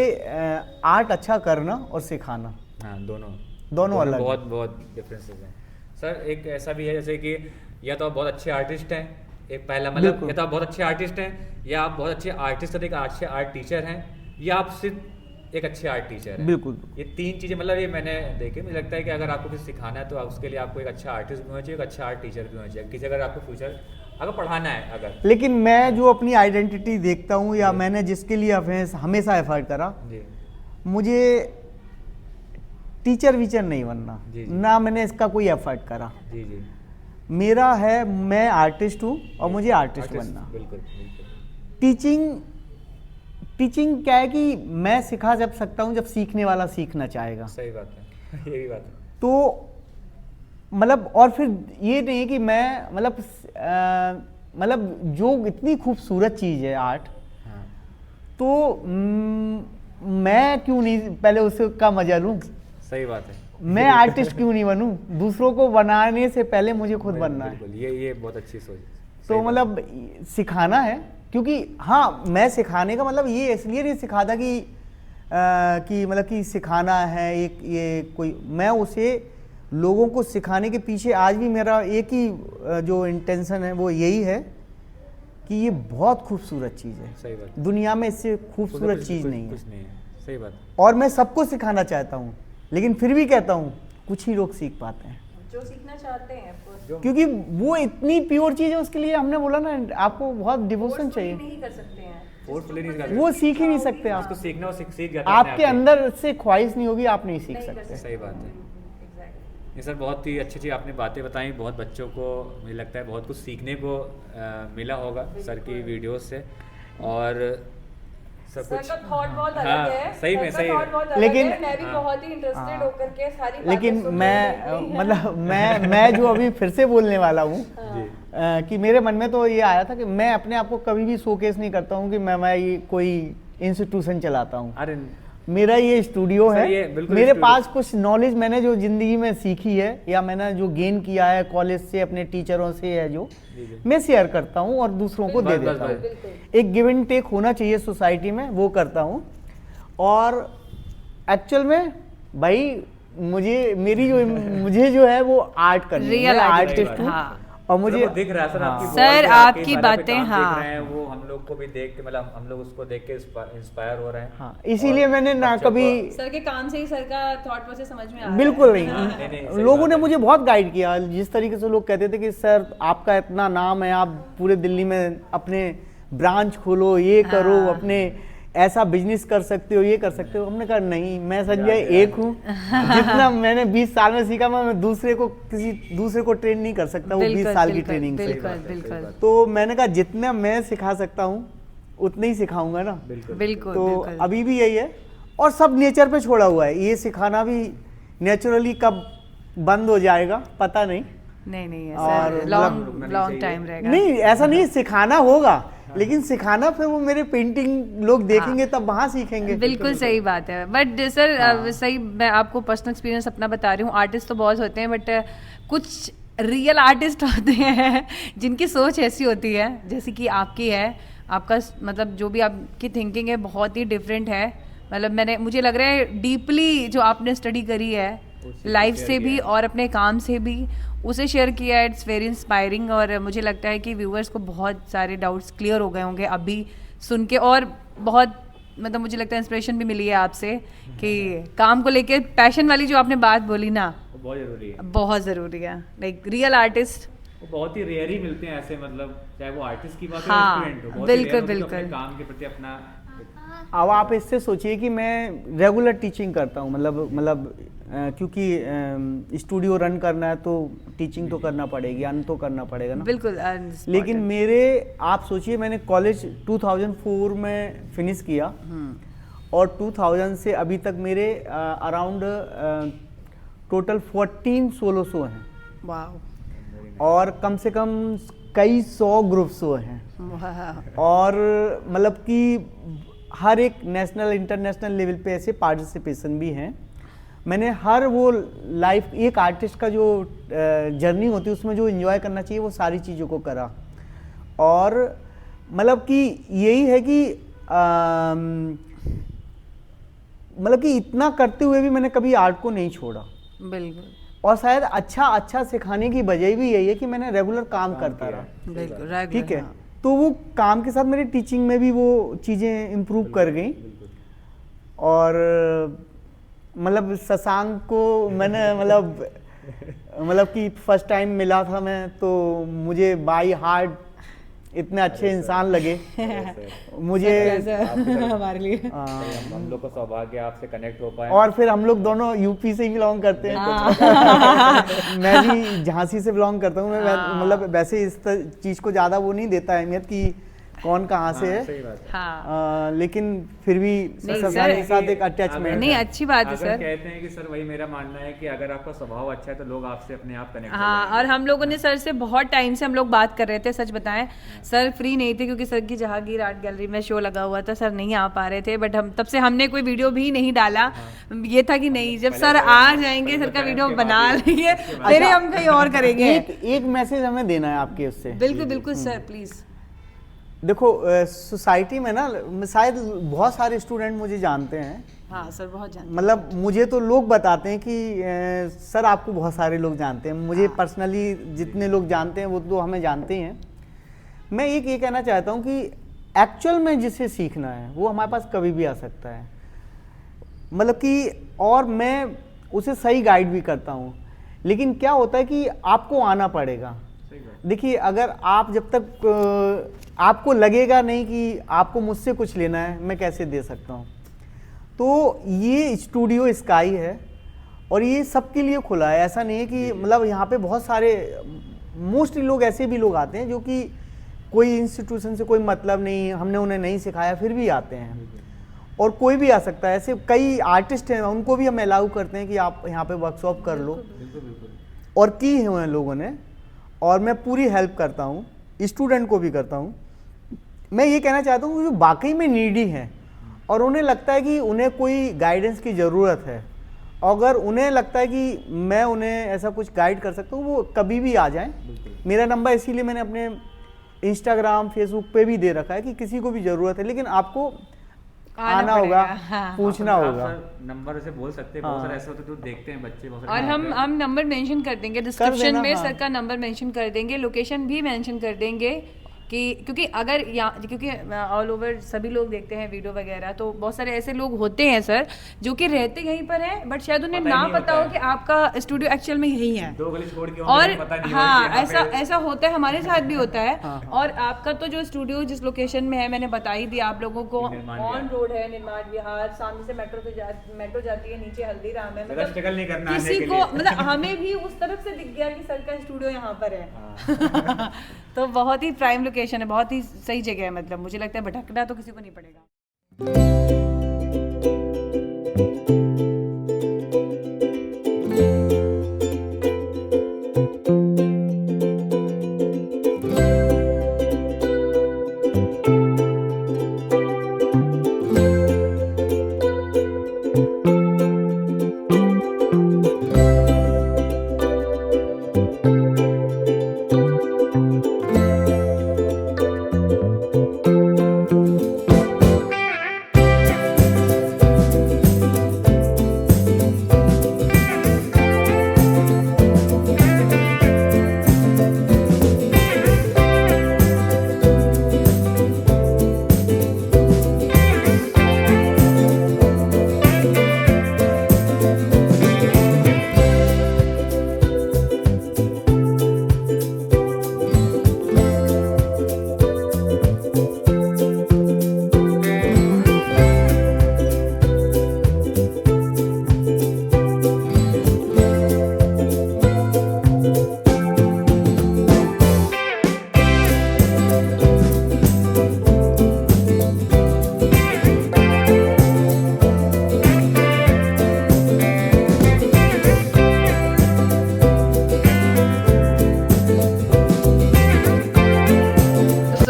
S3: आर्ट अच्छा करना और सिखाना,
S2: हाँ,
S3: दोनों अलग हैं।
S2: बहुत डिफरेंसेस हैं सर। एक ऐसा भी है जैसे कि या तो आप बहुत अच्छे आर्टिस्ट हैं, एक पहला मतलब, या तो आप बहुत अच्छे आर्टिस्ट हैं, या आप बहुत अच्छे आर्टिस्ट और एक अच्छे आर्ट टीचर हैं, या आप सिर्फ एक अच्छे आर्ट टीचर हैं।
S3: बिल्कुल,
S2: ये तीन चीज़ें मतलब ये मैंने देखे, मुझे लगता है कि अगर आपको कुछ सिखाना है तो उसके लिए आपको एक अच्छा आर्टिस्ट भी होना चाहिए, एक अच्छा आर्ट टीचर भी होना चाहिए, किसी अगर आपको फ्यूचर अगर पढ़ाना है अगर।
S3: लेकिन मैं जो अपनी आइडेंटिटी देखता हूँ या मैंने जिसके लिए हमेशा एफर्ट करा, मुझे टीचर वीचर नहीं बनना, ना मैंने इसका कोई एफर्ट करा। मेरा है, मैं आर्टिस्ट हूँ और मुझे आर्टिस्ट बनना।
S2: बिल्कुल।
S3: टीचिंग क्या है कि मैं सिखा जब सकता हूँ जब सीखने वाला सीखना चाहेगा।
S2: सही बात है, यही बात है।
S3: तो मतलब और फिर ये नहीं कि मैं मतलब जो इतनी खूबसूरत चीज़ है आर्ट,
S2: हाँ।
S3: तो मैं क्यों नहीं पहले उसका मजा लूँ।
S2: सही बात है।
S3: मैं आर्टिस्ट क्यों नहीं बनूं, दूसरों को बनाने से पहले मुझे खुद बनना है।
S2: ये बहुत अच्छी सोच है।
S3: तो मतलब सिखाना है, क्योंकि हाँ, मैं सिखाने का मतलब ये इसलिए नहीं सिखाता कि मतलब कि सिखाना है एक ये कोई, मैं उसे लोगों को सिखाने के पीछे आज भी मेरा एक ही जो इंटेंशन है वो यही है कि ये बहुत खूबसूरत चीज़ है।
S2: सही बात।
S3: दुनिया में इससे खूबसूरत चीज़ नहीं है।
S2: सही बात।
S3: और मैं सबको सिखाना चाहता हूँ, लेकिन फिर भी कहता हूँ कुछ ही लोग सीख पाते हैं
S1: जो सीखना चाहते हैं,
S3: क्योंकि वो इतनी प्योर चीज़ है, उसके लिए हमने बोला ना आपको बहुत डिवोशन चाहिए।
S1: नहीं कर सकते हैं,
S3: वो सीख ही नहीं सकते आप,
S2: उसको सीखना और सीख जाता है।
S3: आपके अंदर से ख्वाहिश नहीं होगी, आप नहीं सीख सकते।
S2: सही बात है। ये सर बहुत ही अच्छी आपने बातें बताई, बहुत बच्चों को मुझे लगता है बहुत कुछ सीखने को मिला होगा सर की वीडियोस से, और सब कुछ
S1: थॉट बहुत अलग
S2: हाँ,
S1: है।
S2: सही में सही है।
S3: लेकिन
S1: मैं भी बहुत ही इंटरेस्टेड होकर के सारी बातें
S3: लेकिन
S1: सुन
S3: मैं
S1: रही थी।
S3: मतलब मैं जो अभी फिर से बोलने वाला हूँ कि मेरे मन में तो ये आया था कि मैं अपने आप को कभी भी शोकेस नहीं करता हूँ कि मैं ये कोई इंस्टीट्यूशन चलाता हूँ।
S2: अरे
S3: मेरा ये स्टूडियो है, मेरे पास कुछ नॉलेज मैंने जो जिंदगी में सीखी है या मैंने जो गेन किया है कॉलेज से, अपने टीचरों से, है जो मैं शेयर करता हूँ और दूसरों को दे देता हूँ। एक गिव एंड टेक होना चाहिए सोसाइटी में, वो करता हूँ। और एक्चुअल में भाई मुझे जो है वो आर्ट करनी है, आर्टिस्ट हूँ। और मुझे
S2: दिख रहा है सर, आपकी
S1: सर आपकी बातें, हाँ,
S2: दिख रहे हैं, वो हम लोग को भी देख के मतलब हम लोग उसको देख के इंस्पायर हो रहे हैं।
S3: हाँ, इसीलिए मैंने ना कभी
S1: सर के काम से ही सर का थॉट प्रोसेस समझ में आ रहा है।
S3: बिल्कुल नहीं, लोगों ने मुझे बहुत गाइड किया। जिस तरीके से लोग कहते थे कि सर आपका इतना नाम है, आप पूरे दिल्ली में अपने ब्रांच खोलो, ये करो, अपने ऐसा बिजनेस कर सकते हो, ये कर सकते हो। हमने कहा नहीं, मैं संजय एक हूँ, जितना मैंने 20 साल में सीखा मैं किसी दूसरे को ट्रेन नहीं कर सकता, वो 20 साल की ट्रेनिंग से। तो मैंने कहा जितना मैं सिखा सकता हूँ उतना ही सिखाऊंगा ना।
S1: बिल्कुल।
S3: तो अभी भी यही है, और सब नेचर पे छोड़ा हुआ है। ये सिखाना भी नेचुरली कब बंद हो जाएगा पता नहीं।
S1: नहीं
S3: और
S1: लॉन्ग टाइम रहेगा।
S3: नहीं, ऐसा नहीं, सिखाना होगा, लेकिन सिखाना फिर वो मेरे पेंटिंग लोग देखेंगे तब वहाँ सीखेंगे।
S1: बिल्कुल सही बात है। बट सर सही, मैं आपको पर्सनल एक्सपीरियंस अपना बता रही हूँ। आर्टिस्ट तो बहुत होते हैं, बट कुछ रियल आर्टिस्ट होते हैं जिनकी सोच ऐसी होती है जैसे कि आपकी है। आपका मतलब जो भी आपकी थिंकिंग है बहुत ही डिफरेंट है। मतलब मुझे लग रहा है डीपली जो आपने स्टडी करी है लाइफ से भी और अपने काम से भी, उसे शेयर किया है। इट्स वेरी इंस्पायरिंग, और मुझे लगता है कि व्यूअर्स को बहुत सारे डाउट्स क्लियर हो गए होंगे अभी सुन के। और बहुत मतलब मुझे लगता है इंस्पिरेशन भी मिली है आपसे कि काम को लेके पैशन वाली जो आपने बात बोली ना,
S2: वो बहुत ज़रूरी है।
S1: बहुत ज़रूरी है। लाइक रियल आर्टिस्ट
S2: वो बहुत ही रेयर ही मिलते हैं ऐसे, मतलब चाहे वो आर्टिस्ट की बात हो
S1: हाँ,
S2: या स्टूडेंट हो, बहुत ही
S1: बिल्कुल,
S2: rare होते हैं जो अपने
S1: बिल्कुल।
S2: काम के प्रति अपना।
S3: अब आप इससे सोचिए कि मैं रेगुलर टीचिंग करता हूँ, मतलब क्योंकि स्टूडियो रन करना है तो टीचिंग तो करना पड़ेगी, अर्न तो करना पड़ेगा ना।
S1: बिल्कुल
S3: लेकिन मेरे, आप सोचिए मैंने कॉलेज 2004 में फिनिश किया और 2000 से अभी तक मेरे अराउंड टोटल 14 सोलो शो हैं
S1: वाह
S3: और कम से कम कई 100 ग्रुप शो हैं और मतलब कि हर एक नेशनल इंटरनेशनल लेवल पे ऐसे पार्टिसिपेशन भी हैं। मैंने हर वो लाइफ, एक आर्टिस्ट का जो जर्नी होती है उसमें जो एंजॉय करना चाहिए वो सारी चीज़ों को करा। और मतलब कि यही है कि मतलब कि इतना करते हुए भी मैंने कभी आर्ट को नहीं छोड़ा।
S1: बिल्कुल
S3: और शायद अच्छा सिखाने की वजह भी यही है कि मैंने रेगुलर काम करता रहा।
S1: बिल्कुल right,
S3: ठीक है,
S1: हाँ।
S3: तो वो काम के साथ मेरी टीचिंग में भी वो चीज़ें इम्प्रूव कर गई। और मतलब शशांक को मैंने मतलब कि फर्स्ट टाइम मिला था मैं, तो मुझे बाई हार्ट इतने अच्छे इंसान लगे मुझे।
S1: हमारे लिए
S2: हम लोग को सौभाग्य आपसे कनेक्ट हो पाए।
S3: और फिर हम लोग दोनों यूपी से ही बिलोंग करते हैं। मैं भी झांसी से बिलोंग करता हूँ। मैं मतलब वैसे इस चीज़ को ज़्यादा वो नहीं देता अहमियत कि कौन कहाँ से है।
S2: सही बात है।
S1: हाँ
S3: लेकिन फिर भी शशांक के साथ एक अटैचमेंट।
S1: नहीं अच्छी बात है
S2: अगर
S1: सर।
S2: कहते हैं कि सर, वही मेरा मानना है कि अगर आपका स्वभाव अच्छा है तो लोग आपसे अपने आप कनेक्ट
S1: हाँ, और हम लोगों ने सर से बहुत टाइम से हम लोग बात कर रहे थे, सच बताएं सर फ्री नहीं थे क्योंकि सर की जहांगीर आर्ट गैलरी में शो लगा हुआ था, सर नहीं आ पा रहे थे। बट हम तब से हमने कोई वीडियो भी नहीं डाला। ये था कि नहीं, जब सर आ जाएंगे सर का वीडियो बना लेंगे फिर हम कहीं और करेंगे।
S3: एक मैसेज हमें देना है आपके उससे।
S1: बिल्कुल बिल्कुल सर प्लीज।
S3: देखो सोसाइटी में ना शायद बहुत सारे स्टूडेंट मुझे जानते हैं।
S1: हाँ सर बहुत जानते
S3: मतलब मुझे तो लोग बताते हैं कि सर आपको बहुत सारे लोग जानते हैं। मुझे पर्सनली जितने लोग जानते हैं वो तो हमें जानते ही हैं। मैं एक ये कहना चाहता हूँ कि एक्चुअल में जिसे सीखना है वो हमारे पास कभी भी आ सकता है। मतलब कि और मैं उसे सही गाइड भी करता हूँ। लेकिन क्या होता है कि आपको आना पड़ेगा। देखिए, अगर आप जब तक आपको लगेगा नहीं कि आपको मुझसे कुछ लेना है, मैं कैसे दे सकता हूँ। तो ये स्टूडियो स्काई है और ये सबके लिए खुला है। ऐसा नहीं है कि मतलब यहाँ पे बहुत सारे मोस्टली लोग ऐसे भी लोग आते हैं जो कि कोई इंस्टीट्यूशन से कोई मतलब नहीं, हमने उन्हें नहीं सिखाया फिर भी आते हैं। और कोई भी आ सकता है। ऐसे कई आर्टिस्ट हैं, उनको भी हम अलाउ करते हैं कि आप यहाँ पे वर्कशॉप कर लो। और की है उन लोगों ने, और मैं पूरी हेल्प करता हूँ, स्टूडेंट को भी करता हूँ। मैं ये कहना चाहता हूँ जो वाकई में नीडी हैं और उन्हें लगता है कि उन्हें कोई गाइडेंस की ज़रूरत है, अगर उन्हें लगता है कि मैं उन्हें ऐसा कुछ गाइड कर सकता हूँ, वो कभी भी आ जाएं। मेरा नंबर इसीलिए मैंने अपने इंस्टाग्राम फेसबुक पे भी दे रखा है कि किसी को भी ज़रूरत है, लेकिन आपको आना होगा,
S1: हाँ।
S3: पूछना होगा।
S2: नंबर से बोल सकते हैं। बहुत सारे ऐसे होते हैं जो देखते हैं बच्चे बहुत सारे।
S1: और हम नंबर मेंशन कर देंगे डिस्क्रिप्शन में,
S3: हाँ।
S1: सर का नंबर मेंशन कर देंगे, लोकेशन भी मेंशन कर देंगे कि क्योंकि अगर यहाँ, क्योंकि ऑल ओवर सभी लोग देखते हैं वीडियो वगैरह, तो बहुत सारे ऐसे लोग होते हैं सर जो कि रहते यहीं पर हैं बट शायद उन्हें ना पता हो कि आपका स्टूडियो एक्चुअल में यही है।
S2: दो गली छोड़ के
S1: और
S2: पता नहीं
S1: हाँ, ऐसा होता है, हमारे साथ भी होता है। और आपका तो जो स्टूडियो जिस लोकेशन में है मैंने बता ही दिया आप लोगों को, ऑन रोड है निर्माण विहार, सामने से मेट्रो जाती है, नीचे हल्दीराम है। मतलब
S2: स्ट्रगल नहीं करना
S1: किसी को मतलब हमें भी उस तरफ से दिख गया कि सर का स्टूडियो यहाँ पर है। तो बहुत ही प्राइम लोकेशन है, बहुत ही सही जगह है। मतलब मुझे लगता है भटकना तो किसी को नहीं पड़ेगा।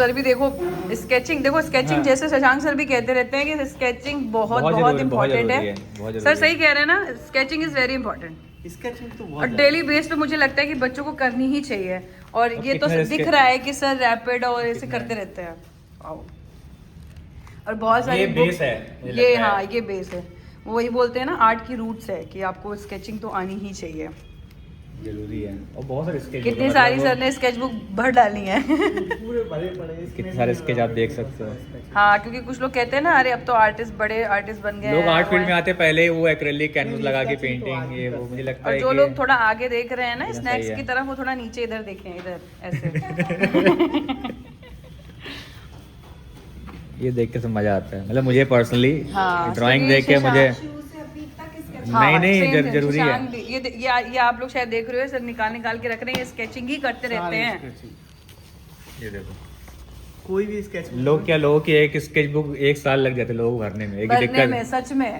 S1: सर भी देखो स्केचिंग, देखो स्केचिंग जैसे शशांक सर भी कहते रहते हैं कि स्केचिंग बहुत इम्पोर्टेंट है। सर सही कह रहे हैं ना, sketching is very important.
S3: Sketching तो
S1: और
S3: बहुत
S1: डेली बेस पे मुझे लगता है कि बच्चों को करनी ही चाहिए। और ये तो दिख रहा है कि सर रैपिड और ऐसे करते रहते हैं। और बहुत सारे
S2: ये बेस है,
S1: ये हाँ ये बेस है। वही बोलते हैं ना आर्ट की रूट्स है कि आपको स्केचिंग तो आनी ही चाहिए।
S2: जरूरी है। और बहुत सारे स्केच,
S1: कितनी सारी सर ने स्केच बुक भर डाली है।
S3: पूरे भरे पड़े
S2: कितने सारे स्केच आप देख सकते हो।
S1: हाँ क्योंकि कुछ लोग कहते हैं ना अरे अब तो आर्टिस्ट बड़े आर्टिस्ट बन गए
S2: लोग
S1: हैं,
S2: आर्ट फील्ड में
S1: और
S2: आते पहले वो एक्रेलिक कैनवस लगा के पेंटिंग ये वो, मुझे लगता है
S1: जो
S2: कि
S1: लोग थोड़ा आगे देख रहे हैं ना
S2: ये
S1: स्नैक्स
S2: सही है।
S1: की तरफ, वो थोड़ा नीचे इधर देखें, इधर ऐसे।
S2: ये देख के सब मजा आता है। मतलब मुझे पर्सनली
S1: हाँ,
S2: ड्राइंग
S1: सभी
S2: देख के मुझे
S1: हाँ,
S2: नहीं
S1: same, same,
S2: जरूरी है।
S1: शशांक भी। ये आप लोग शायद देख रहे हो सर निकाल के रख रहे हैं, ये स्केचिंग ही करते रहते हैं।
S2: ये देखो
S3: कोई भी स्केच
S2: लोगों की एक स्केच बुक 1 साल लग जाते लोगों को भरने में। एक
S1: करने
S2: दिक्कत
S1: में सच में।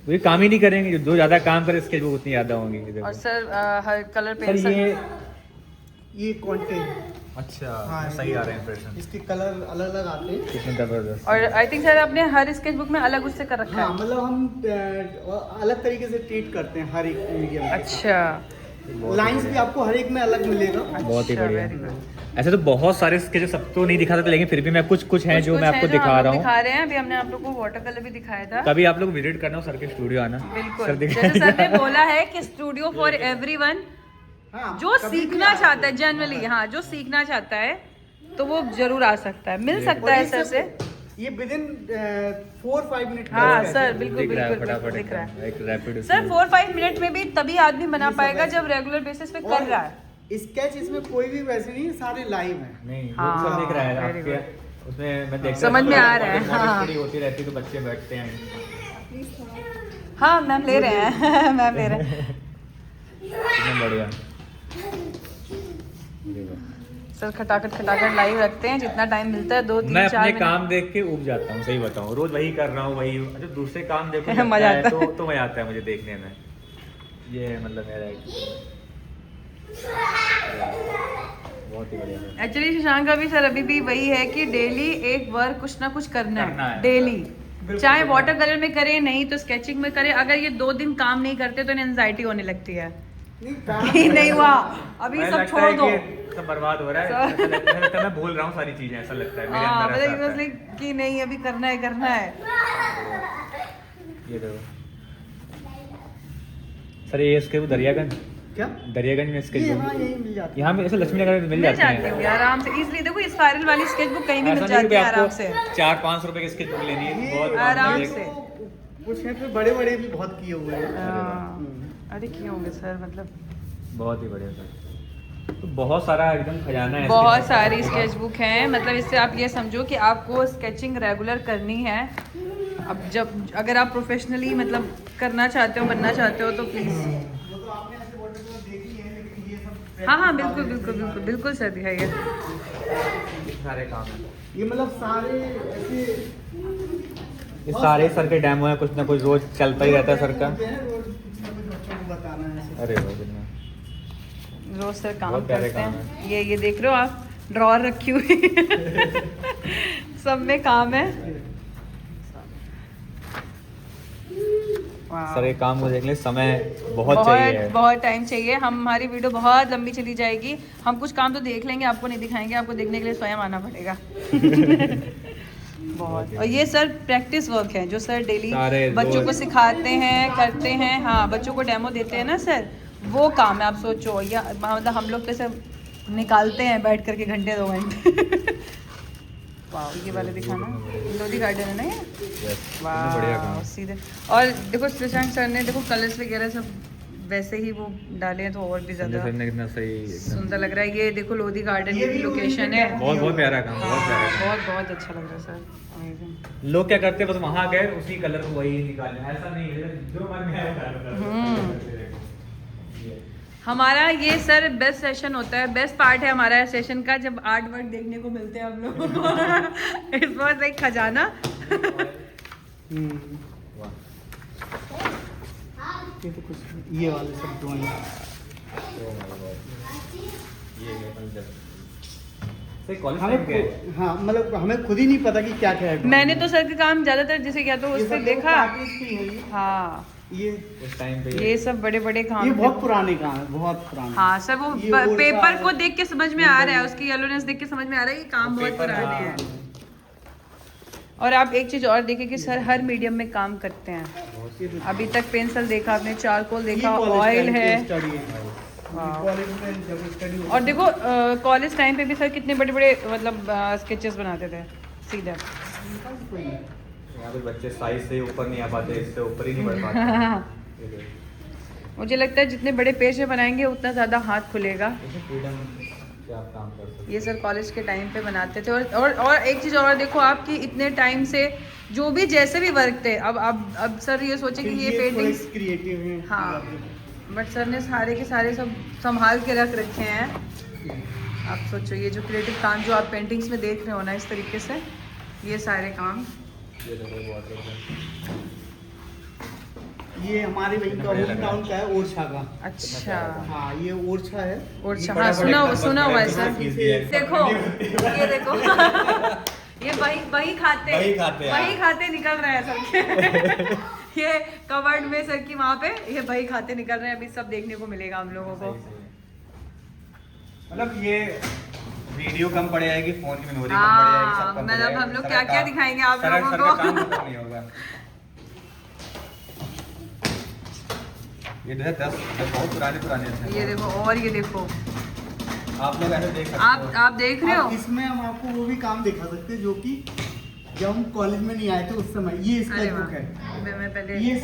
S2: ये काम ही नहीं करेंगे, जो ज्यादा काम करे स्केच बुक उतनी ज्यादा होंगी। ये देखो।
S1: और सर हर कलर
S2: सर
S1: पेंसिल
S3: ये कंटेंट
S2: अच्छा
S3: हाँ,
S2: सही आ रहे हैं इंप्रेशन,
S3: इसके कलर अलग अलग आते हैं।
S2: कितने जबरदस्त।
S1: और आई थिंक सर आपने हर स्केच बुक में अलग उससे कर रखा
S3: हाँ
S1: है।
S3: मतलब हम अलग तरीके से ट्रीट करते हैं हर एक मीडियम।
S1: अच्छा
S3: लाइंस भी आपको हर एक में अलग मिलेगा।
S2: बहुत ही
S1: अच्छा,
S2: बढ़िया।
S1: very good।
S2: ऐसे तो बहुत सारे स्केच सब तो नहीं दिखा सकते, लेकिन फिर भी मैं कुछ हैं जो मैं आपको दिखा रहा हूँ।
S1: दिखा रहे हैं। अभी हमने आप लोग को वाटर कलर भी दिखाया था।
S2: कभी आप लोग विजिट करना हो सर के स्टूडियो आना।
S1: बिल्कुल
S2: दिखा-
S1: जैसे सर ने बोला है कि स्टूडियो फॉर एवरीवन,
S3: हाँ,
S1: जो
S3: कभी भी
S1: सीखना
S3: आ
S1: चाहता है जनरली, हाँ जो सीखना चाहता है तो वो जरूर आ सकता है, मिल सकता है सर से।
S3: ये विद इन 4-5 मिनट।
S1: हाँ सर बिल्कुल
S2: दिख रहा है
S1: बिल्कुल
S2: फटाफट
S1: दिख रहा है।
S2: एकदम, एक रैपिड
S1: सर 4-5 मिनट में भी तभी आदमी बना पाएगा जब रेगुलर बेसिस पे कर रहा है।
S3: स्केच इसमें कोई भी वैसे नहीं, सारे लाइव हैं।
S2: नहीं
S1: हाँ,
S2: वो सब दिख रहा है
S1: very
S2: आपके उसमें। मैं देखता
S1: समझ
S2: हूँ
S1: में
S2: तो
S1: आ रहा है,
S2: model
S1: हाँ।
S2: study होती रहती है तो बच्चे बैठते हैं।
S1: हाँ मैम ले रहे हैं। मैम ले रहे हैं।
S2: कितना बढ़िया।
S1: सर खटाखट लाइव रखते हैं जितना टाइम मिलता है, 2-3-4
S2: मैं अपने
S1: मिनट।
S2: काम देख के उब जाता हूँ, सही बताऊँ। रोज वही कर रहा हूँ, वही अच्छा दूसरे काम देखो
S1: मजा
S2: मजा
S1: आता
S2: आता
S1: है।
S2: तो मजा आता है मुझे देखने में। ये मतलब मेरा बहुत ही बढ़िया।
S1: एक्चुअली शशांक का भी सर अभी भी वही है कि डेली एक वर्क कुछ ना कुछ करना
S2: करना
S1: है
S2: है।
S1: डेली, चाहे वाटर कलर में करे नहीं तो स्केचिंग में करे। अगर ये 2 दिन काम नहीं करते तो इन्हें एंजाइटी होने लगती है कि नहीं हुआ अभी
S2: मुझे
S1: सब
S2: लगता
S1: छोड़
S2: है
S1: दो।
S2: कि सब बर्बाद हो रहा है। ऐसा लगता है मैं भूल रहा हूँ सारी चीजें, ऐसा लगता है मेरे
S1: हाँ
S2: अंदर ऐसा
S1: मतलब
S2: आता है।
S1: कि नहीं अभी करना है।
S2: ये देखो सर, ये इसके वो दरियागंज
S3: क्या
S2: में इसके
S3: ये
S2: जो
S3: हाँ यही मिल जाती है।
S2: यहाँ पे ऐसे लक्ष्मी नगर में मिल
S1: मिल
S2: जाते
S1: जाती
S2: हैं।
S1: होंगी आराम से इजली। देखो इस स्पाइरल वाली स्केच बुक कहीं भी मिल
S2: ऐसा नहीं
S1: जाती
S2: कि
S1: है आराम
S2: आपको
S1: से।
S2: 400-500 रुपए की स्केच बुक लेनी है, बहुत
S1: आराम
S2: एक-
S1: से।
S3: कुछ है फिर बड़े बड़े भी बहुत किए हुए हैं।
S1: हाँ, अरे किए होंगे सर, मतलब
S2: बहुत ही बढ़िया सर। तो बहुत सारा एकदम खजाना है
S1: बहुत
S2: इसके
S1: सारी
S2: अंदर।
S1: स्केच बुक हैं। मतलब इससे आप ये समझो कि आपको स्केचिंग रेगुलर करनी है। अब जब अगर आप प्रोफेशनली मतलब करना चाहते हो, बनना चाहते हो तो प्लीज़।
S3: वो तो आपने ऐसे वाटर कलर देखी है, लेकिन ये सब
S1: हाँ बिल्कुल सर दिखाइए।
S2: सारे काम है।
S3: ये मतलब सारे ऐसे
S2: ये सारे सर के डेमो है, कुछ ना कुछ रोज चलता ही रहता है सर का।
S3: होते हैं, रोज कुछ ना कुछ बच्चों को बताना है ऐसे।
S2: अरे वाह कितना
S1: रोज सर काम
S2: बहुत प्यारे
S1: करते
S2: काम
S1: हैं। ये देख रहे हो आप, ड्रॉर रखी हुई है। सब में काम है।
S2: सर ये काम को देखने समय बहुत चाहिए।
S1: बहुत टाइम चाहिए। हमारी वीडियो बहुत लंबी चली जाएगी। हम कुछ काम तो देख लेंगे, आपको नहीं दिखाएंगे। आपको देखने के लिए स्वयं आना पड़ेगा। बहुत। और ये सर प्रैक्टिस वर्क है जो सर डेली
S2: सारे
S1: बच्चों को
S2: रोज-
S1: सिखाते हैं, करते हैं। हाँ बच्चों को डेमो देते हैं ना सर, वो काम है। आप सोचो या मतलब हम लोग तो सब निकालते हैं बैठ करके घंटे 2 घंटे। वाह ये वाले दिखाना, लोधी गार्डन है ना ये।
S2: कितना बढ़िया काम
S1: वाह
S2: है।
S1: सीधे। और देखो शशांक सर ने देखो कलर्स वगैरह सब वैसे ही वो डाले हैं तो और भी
S2: संजय
S1: ज्यादा
S2: सर ने कितना सही एकदम।
S1: सुंदर लग रहा है। ये देखो लोधी गार्डन
S3: ये
S1: की
S3: भी
S1: लोकेशन है।
S2: बहुत बहुत प्यारा काम, बहुत प्यारा काम।
S1: बहुत अच्छा लग रहा है सर, अमेजिंग।
S2: लोग क्या करते हैं बस वहाँ गए उसी कलर को वही निकाले, ऐसा नहीं है जो मन में है वो डालो।
S1: हमारा ये सर बेस्ट सेशन होता है, बेस्ट पार्ट है हमारा सेशन का, जब आर्ट वर्क देखने को मिलते हैं हम लोगों को। इस बार एक खजाना।
S2: वाह।
S3: ये तो कुछ ये वाले सब ड्राइंग।
S2: Oh my God। ये है मतलब सही कॉलेज
S3: हमें
S2: टाइम के
S3: हाँ मतलब हमें खुद ही नहीं पता कि क्या क्या है।
S1: मैंने तो सर का काम ज्यादातर जैसे क्या तो
S3: ये
S1: उससे
S3: सब
S1: देखा।
S3: artist ही है ये।
S1: हाँ
S3: ये
S2: उस टाइम पे
S1: ये सब बड़े बड़े काम
S3: ये
S1: थे।
S3: बहुत पुराने काम है, बहुत पुराने।
S1: हाँ सर वो
S3: ये ओरछा
S1: पेपर
S3: है।
S1: को देख के समझ में आ रहा है, उसकी येलोनेस देख के समझ में आ रहा है कि काम
S2: वो
S1: बहुत
S2: पेपर,
S1: पुराने
S2: हाँ।
S1: हैं। और आप एक चीज और देखें कि सर हर मीडियम में काम करते हैं। अभी तक पेंसिल देखा आपने, चारकोल देखा, ऑयल है।
S3: कॉलेज में जब स्टडी
S1: और देखो कॉलेज टाइम पे भी सर कितने बड़े बड़े मतलब स्केचेस बनाते थे सीधा।
S2: यहाँ पे बच्चे साइज से ऊपर नहीं आ पाते, इससे ऊपर ही नहीं बढ़ पाते। ये देखो।
S1: मुझे लगता है जितने बड़े पेज में बनाएंगे उतना ज़्यादा हाथ खुलेगा।
S2: फ्रीडम से आप काम कर सकते
S1: ये सर कॉलेज के टाइम पे बनाते थे। और एक चीज़ और देखो आपकी इतने टाइम से जो भी जैसे भी वर्क थे, अब सर ये सोचे कि ये पेंटिंग्स
S3: क्रिएटिव है।
S1: हाँ, बट सर ने सारे के सारे सब संभाल के रख रखे हैं। आप सोचो ये जो क्रिएटिव काम जो आप पेंटिंग्स में देख रहे हो ना इस तरीके से, ये सारे काम।
S2: हैं। ये देखो वाटर
S3: ये हमारे वहीं का होम टाउन का है, ओरछा का।
S1: अच्छा
S3: हाँ ये ओरछा है।
S1: और
S2: बड़ा
S1: हाँ
S2: बड़ा
S1: सुना हुआ है
S2: एकदम
S1: सर।
S2: फीस दिया है।
S1: देखो ये देखो ये वही खाते
S2: वही खाते हैं।
S1: वही खाते निकल रहे हैं सर के ये कवर्ड में सर की वहाँ पे ये वही खाते निकल रहे हैं। अभी सब देखने को मिलेगा हम लोगों को।
S2: मतलब ये वीडियो कम पड़ जाएगी, फोन की मेमोरी कम पड़ जाएगी, सब कम पड़
S1: मतलब
S2: जाएगा।
S1: हम लोग
S2: सर
S1: क्या
S2: का
S1: क्या
S2: काम-
S1: दिखाएंगे आप
S2: सर
S1: लोगों
S2: का काम
S1: को।
S2: खत्म नहीं होगा। ये 10 बहुत पुराने हैं।
S1: ये देखो और ये देखो
S2: आप लोग ऐसे देख सकते हो।
S1: आप देख रहे
S3: अब
S1: हो।
S3: इसमें हम आपको वो भी काम दिखा सकते हैं जो कि जब हम कॉलेज में नहीं आए थे उस समय। ये
S1: अरे
S3: स्केच बुक
S1: वाह,
S3: है।
S1: मैं पहले
S3: ये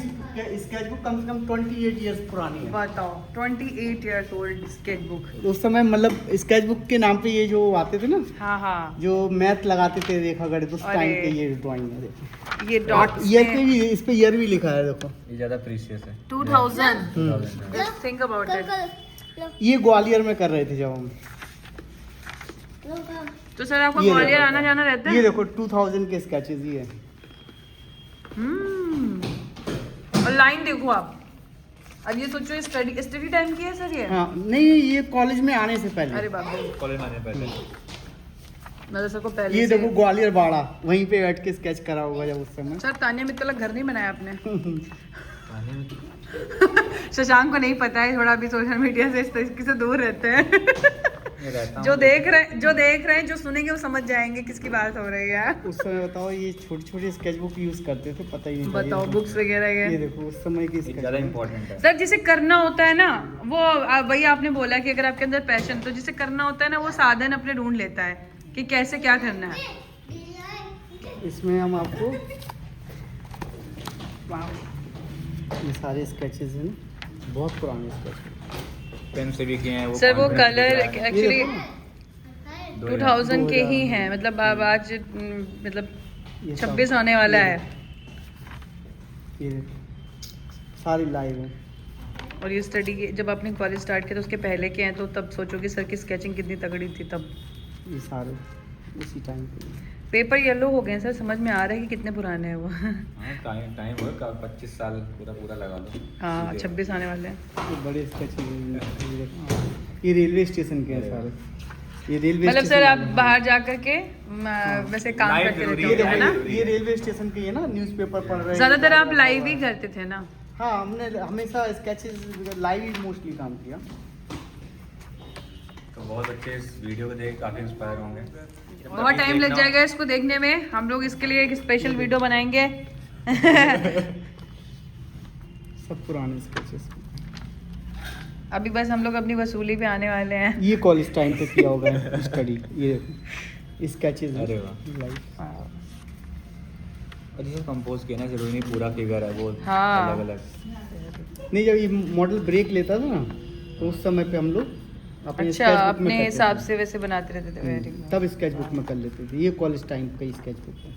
S3: स्केच बुक कम से कम 28 इयर्स पुरानी है।
S1: बताओ 28 years old स्केच बुक।
S3: उस समय मतलब स्केच बुक के नाम पे ये जो आते थे ना,
S1: हाँ हाँ
S3: जो मैथ लगाते थे रेखा गणित, उस
S1: अरे।
S3: टाइम पे ये ड्राइंग है। देखो
S1: ये डॉट्स
S3: ईयर पे भी, इस पे ईयर भी लिखा है। देखो
S2: ये ज्यादा प्रीशियस है।
S1: 2000।
S2: 2000
S1: Just think about it।
S3: ये ग्वालियर में कर रहे थे जब हम।
S1: तो सर आपको
S3: ये
S1: ग्वालियर
S3: देखो।
S1: आना जाना रहता
S3: ये
S1: है?
S3: देखो 2000 के स्केचेस ये।
S1: और लाइन देखो आप। अब ये सोचो स्टडी टाइम की है सर ये?
S3: हाँ नहीं, ये कॉलेज में आने से पहले।
S1: अरे बाप रे,
S2: कॉलेज में आने पहले
S1: मैं तो सर को पहले
S3: ये
S1: से।
S3: देखो ग्वालियर बाड़ा, वहीं पे बैठ के स्केच करा होगा जब उस समय।
S1: सर तानिया मित्तल का घर नहीं बनाया आपने? शशांक को नहीं पता है, थोड़ा अभी सोशल मीडिया से इस तरीके से दूर रहते हैं। जो देख रहे हैं जो सुनेंगे वो समझ जाएंगे किसकी बात हो रही है।
S3: उस समय बताओ ये छोटे छोटे स्केच बुक यूज करते थे, पता ही नहीं था।
S1: बताओ बुक्स वगैरह
S3: ये
S1: के।
S3: देखो उस समय की
S2: ज्यादा
S3: स्केच।
S2: इम्पोर्टेंट है।
S1: सर जिसे करना होता है ना वो वही आपने बोला कि अगर आपके अंदर पैशन, तो जिसे करना होता है ना वो साधन अपने ढूंढ लेता है कि कैसे क्या करना है।
S3: इसमें हम आपको ये सारे स्केचेस हैं ना, बहुत पुराने स्केच।
S2: पेन से भी किए हैं वो।
S1: सर वो
S2: confidence
S1: कलर
S2: दिख रहा है।
S1: एक्चुअली 2000 के
S3: 2000
S1: ही हैं। मतलब अब आज मतलब
S3: ये
S1: 26 आने वाला है।
S3: ये देखो सारी लाइव है।
S1: और ये स्टडी जब आपने कॉलेज स्टार्ट किया तो उसके पहले के हैं, तो तब सोचो कि सर की स्केचिंग कितनी तगड़ी थी तब।
S3: ये सारे उसी टाइम पे।
S1: पेपर येलो हो गए हैं सर, समझ में आ रहा है कि कितने पुराने हैं वो।
S2: हाँ, टाइम होगा 25 साल पूरा लगा लो।
S1: हाँ 26 आने वाले हैं।
S3: ये बड़े स्केच। ये रेलवे स्टेशन के हैं सारे। ये रेलवे
S1: मतलब सर
S3: स्टेशन
S1: आप
S3: वाले हैं।
S1: बाहर जा करके वैसे काम
S2: Live
S1: करते रहते
S2: जरूरी
S1: हो
S3: ये
S1: है ना?
S3: देखो, ये रेलवे स्टेशन की है ना, न्यूज़पेपर पढ़ रहे हैं।
S1: ज्यादातर आप लाइव ही करते थे ना?
S3: हाँ हमने हमेशा स्केचेस लाइव ही मोस्टली काम किया।
S2: तो बहुत बच्चे इस वीडियो को देख काफी इंस्पायर होंगे।
S1: बहुत टाइम लग जाएगा इसको देखने में, हम लोग इसके लिए एक स्पेशल वीडियो बनाएंगे।
S3: सब पुराने स्केचेस।
S1: अभी बस हम लोग अपनी वसूली पे आने वाले हैं।
S3: ये कॉलेज टाइम पे किया होगा स्टडी। ये स्केचेस
S2: अरे वाह।
S3: लाइव।
S2: और जैसे कंपोज किया ना, जरूरी नहीं पूरा फिगर है वो।
S1: हाँ।
S2: अलग अलग।
S3: नहीं, जब ये मॉडल ब्रेक लेता था ना तो उस समय पे हम लोग अपने
S1: अच्छा
S3: sketchbook में
S1: अपने
S3: करते
S1: हिसाब
S3: थे।
S1: से वैसे बनाते रहते थे। Very good.
S3: तब स्केच बुक में कर लेते थे। ये कॉलेज टाइम का ही स्केच बुक है।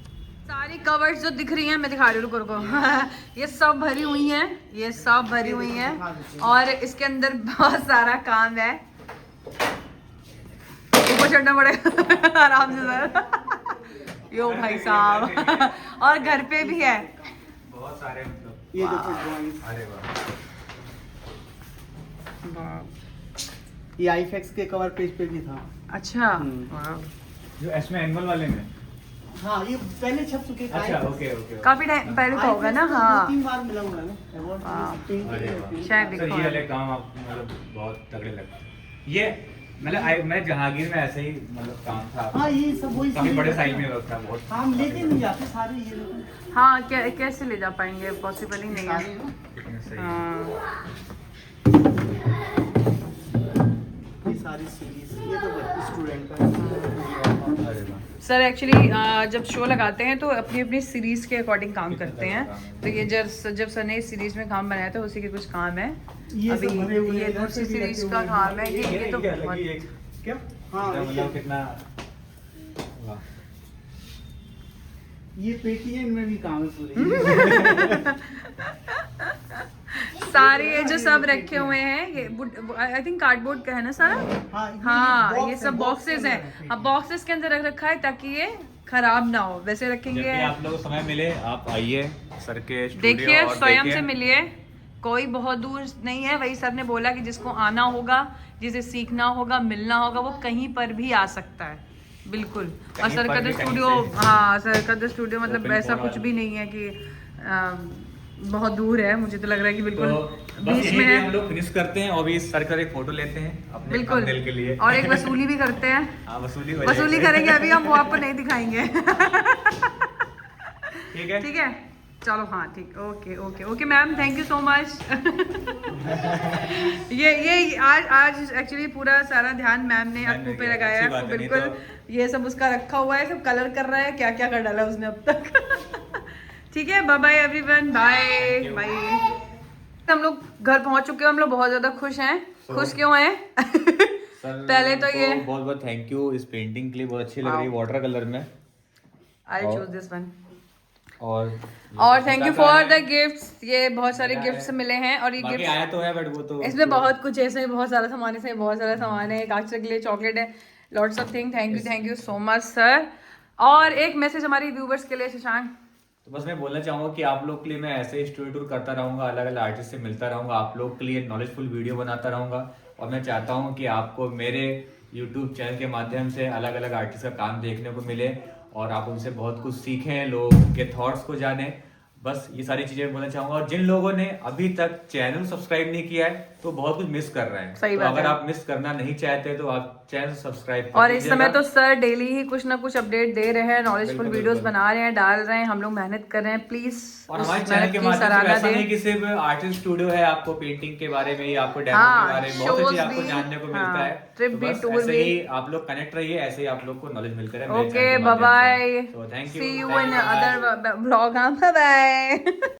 S1: सारी कवर्स जो दिख रही हैं मैं दिखा रही हूँ, रुको ये सब भरी हुई हैं, ये सब भरी हुई हैं और इसके अंदर बहुत सारा काम है। ऊपर चढ़ना पड़ेगा आराम से सर। यो भाई साहब और घर पे भी है।
S2: बहुत सारे मतलब।
S3: ये देखो ड्राइंग्स।
S2: अरे वाह।
S3: ये आईफैक्स के कवर पेज पे भी था।
S1: अच्छा
S3: हम्म।
S1: वाह।
S2: जो इसमें एनिमल वाले में।
S3: हाँ ये पहले छप चुके हैं।
S2: अच्छा ओके ओके।
S1: काफी टाइम पहले का होगा ना। हाँ
S3: 2-3 बार मिला हुआ है अवार्ड
S2: अरे वाह।
S1: शायद
S2: सर
S1: दिखा
S2: ये वाले काम आप मतलब बहुत तगड़े लगते हैं। ये मतलब मैं जहांगीर में ऐसे ही मतलब काम था।
S3: हाँ ये सब वही
S2: काफी बड़े साइज में होता है बहुत।
S3: हम लेके नहीं जाते सारे ये लोग
S1: हाँ कैसे ले जा पाएंगे, पॉसिबल ही नहीं है।
S3: सारे ना
S2: कितने सही है।
S1: हाँ
S3: ये सारी सीरीज ये तो स्टूडेंट का है।
S2: अरे वाह।
S1: सर एक्चुअली जब शो लगाते हैं तो अपनी अपनी सीरीज के अकॉर्डिंग काम करते हैं। तो ये जब सर ने इस सीरीज में काम बनाया था उसी के कुछ काम है।
S3: ये
S1: अभी
S3: सब भरे हुए
S1: ये
S3: हैं,
S1: दूसरी
S3: इधर से भी
S1: सीरीज
S3: रखे
S1: का
S3: हुए हैं।
S1: काम है। ये तो
S2: क्या
S1: बहुत
S2: लगी एक क्या
S3: हाँ
S2: मतलब कितना वाह।
S3: ये पेटीएम में भी काम है पूरे।
S1: सारे ये जो सब रखे हुए हैं ये आई थिंक कार्डबोर्ड का है ना सारा। हाँ ये
S3: box
S1: सब
S3: है,
S1: बॉक्सेस
S3: box
S1: हैं।
S3: है।
S1: अब बॉक्सेस के अंदर रख रखा है ताकि ये खराब ना हो, वैसे
S2: जब
S1: रखेंगे।
S2: भी आप लोगों को समय मिले आप आइए सर के स्टूडियो
S1: देखिए
S2: और
S1: स्वयं
S2: देखिए।
S1: से मिलिए, कोई बहुत दूर नहीं है। वही सर ने बोला कि जिसको आना होगा, जिसे सीखना होगा, मिलना होगा, वो कहीं पर भी आ सकता है। बिल्कुल। और
S2: कहीं
S1: सर
S2: पर
S1: का
S2: भी,
S1: तो
S2: कहीं
S1: स्टूडियो,
S2: से।
S1: हाँ सर का तो स्टूडियो मतलब
S2: Open
S1: ऐसा
S2: for
S1: कुछ
S2: all।
S1: भी नहीं है कि बहुत दूर है। मुझे तो लग रहा है कि बिल्कुल
S2: तो बस
S1: बीच
S2: यही
S1: में
S2: भी
S1: है।
S2: हम लोग फिनिश करते हैं और भी सर का एक फोटो लेते हैं अपने
S1: बिल्कुल।
S2: thumbnail के लिए।
S1: और एक वसूली भी करते हैं।
S2: हाँ वसूली
S1: वसूली करेंगे, अभी हम वो आपको नहीं दिखाएंगे।
S2: ठीक है
S1: ठीक है चलो। हाँ ठीक, okay okay okay ma'am, thank you so much. ये आज एक्चुअली पूरा सारा ध्यान मैम ने
S2: मैम ने
S1: आपको पे
S2: किया,
S1: लगाया
S2: अच्छी
S1: है।
S2: बात है, नहीं
S1: बिल्कुल
S2: तो-
S1: ये सब उसका रखा हुआ है, सब कलर कर रहा है, क्या क्या कर डाला उसने अब तक। ठीक है, bye bye everyone, bye
S2: you.
S1: Bye. हम लोग घर पहुंच चुके हैं, हम लोग बहुत ज्यादा खुश हैं। खुश क्यों हैं?
S2: सर
S1: पहले तो ये
S2: बहुत बहुत थैंक यू इस पेंटिंग के लिए, बहुत अच्छी लग रही है वाटर कलर में।
S1: I choose this one.
S2: और
S1: thank you for the gifts. ये बहुत सारे गिफ्ट्स मिले हैं और ये
S2: बाकी
S1: गिफ्ट्स
S2: आया तो है बट वो तो
S1: इसमें बहुत कुछ है, इसमें बहुत सारा सामान है, इसमें बहुत सारा सामान है। काक्षर के लिए चॉकलेट है, lots of thing. Thank you so much sir. और एक मैसेज हमारी व्यूवर्स के लिए शशांक।
S2: तो बस मैं बोलना चाहूंगा कि आप लोग के लिए मैं ऐसे स्टूडियो टूर करता रहूंगा, अलग अलग आर्टिस्ट से मिलता रहूंगा, आप लोग के लिए नॉलेजफुल वीडियो बनाता रहूंगा। और मैं चाहता हूं कि आपको मेरे यूट्यूब चैनल के माध्यम से अलग अलग आर्टिस्ट का काम देखने को मिले और आप उनसे बहुत कुछ सीखें, लोगों के थॉट्स को जानें। बस ये सारी चीजें बोलना चाहूंगा। और जिन लोगों ने अभी तक चैनल सब्सक्राइब नहीं किया है तो बहुत कुछ मिस कर रहे हैं।
S1: सही
S2: तो
S1: बात
S2: अगर
S1: है।
S2: आप मिस करना नहीं चाहते तो आप चैनल सब्सक्राइब कर
S1: और इस समय
S2: दीजिएगा।
S1: तो सर डेली ही कुछ ना कुछ अपडेट दे रहे हैं, नॉलेजफुल
S2: बिल्कुल,
S1: वीडियोस
S2: बिल्कुल।
S1: बना रहे हैं, डाल रहे हैं, हम लोग मेहनत कर रहे हैं। प्लीज
S2: और हमारे चैनल के माध्यम से ऐसा नहीं कि सिर्फ आर्टिस्ट स्टूडियो है, आपको पेंटिंग के बारे में, आपको डेमो
S1: हाँ,
S2: के बारे में बहुत
S1: shows
S2: चीजें आपको
S1: भी,
S2: जानने को
S1: हाँ,
S2: मिलता है।
S1: trip
S2: तो
S1: भी,
S2: बस
S1: tour
S2: ऐसे
S1: भी।
S2: ही आप लोग कनेक्ट रहिए, ऐसे ही आप लोग को नॉलेज मिलता रहे।
S1: Okay bye bye,
S2: thank you,
S1: see you in other vlog. हाँ बाय बाय।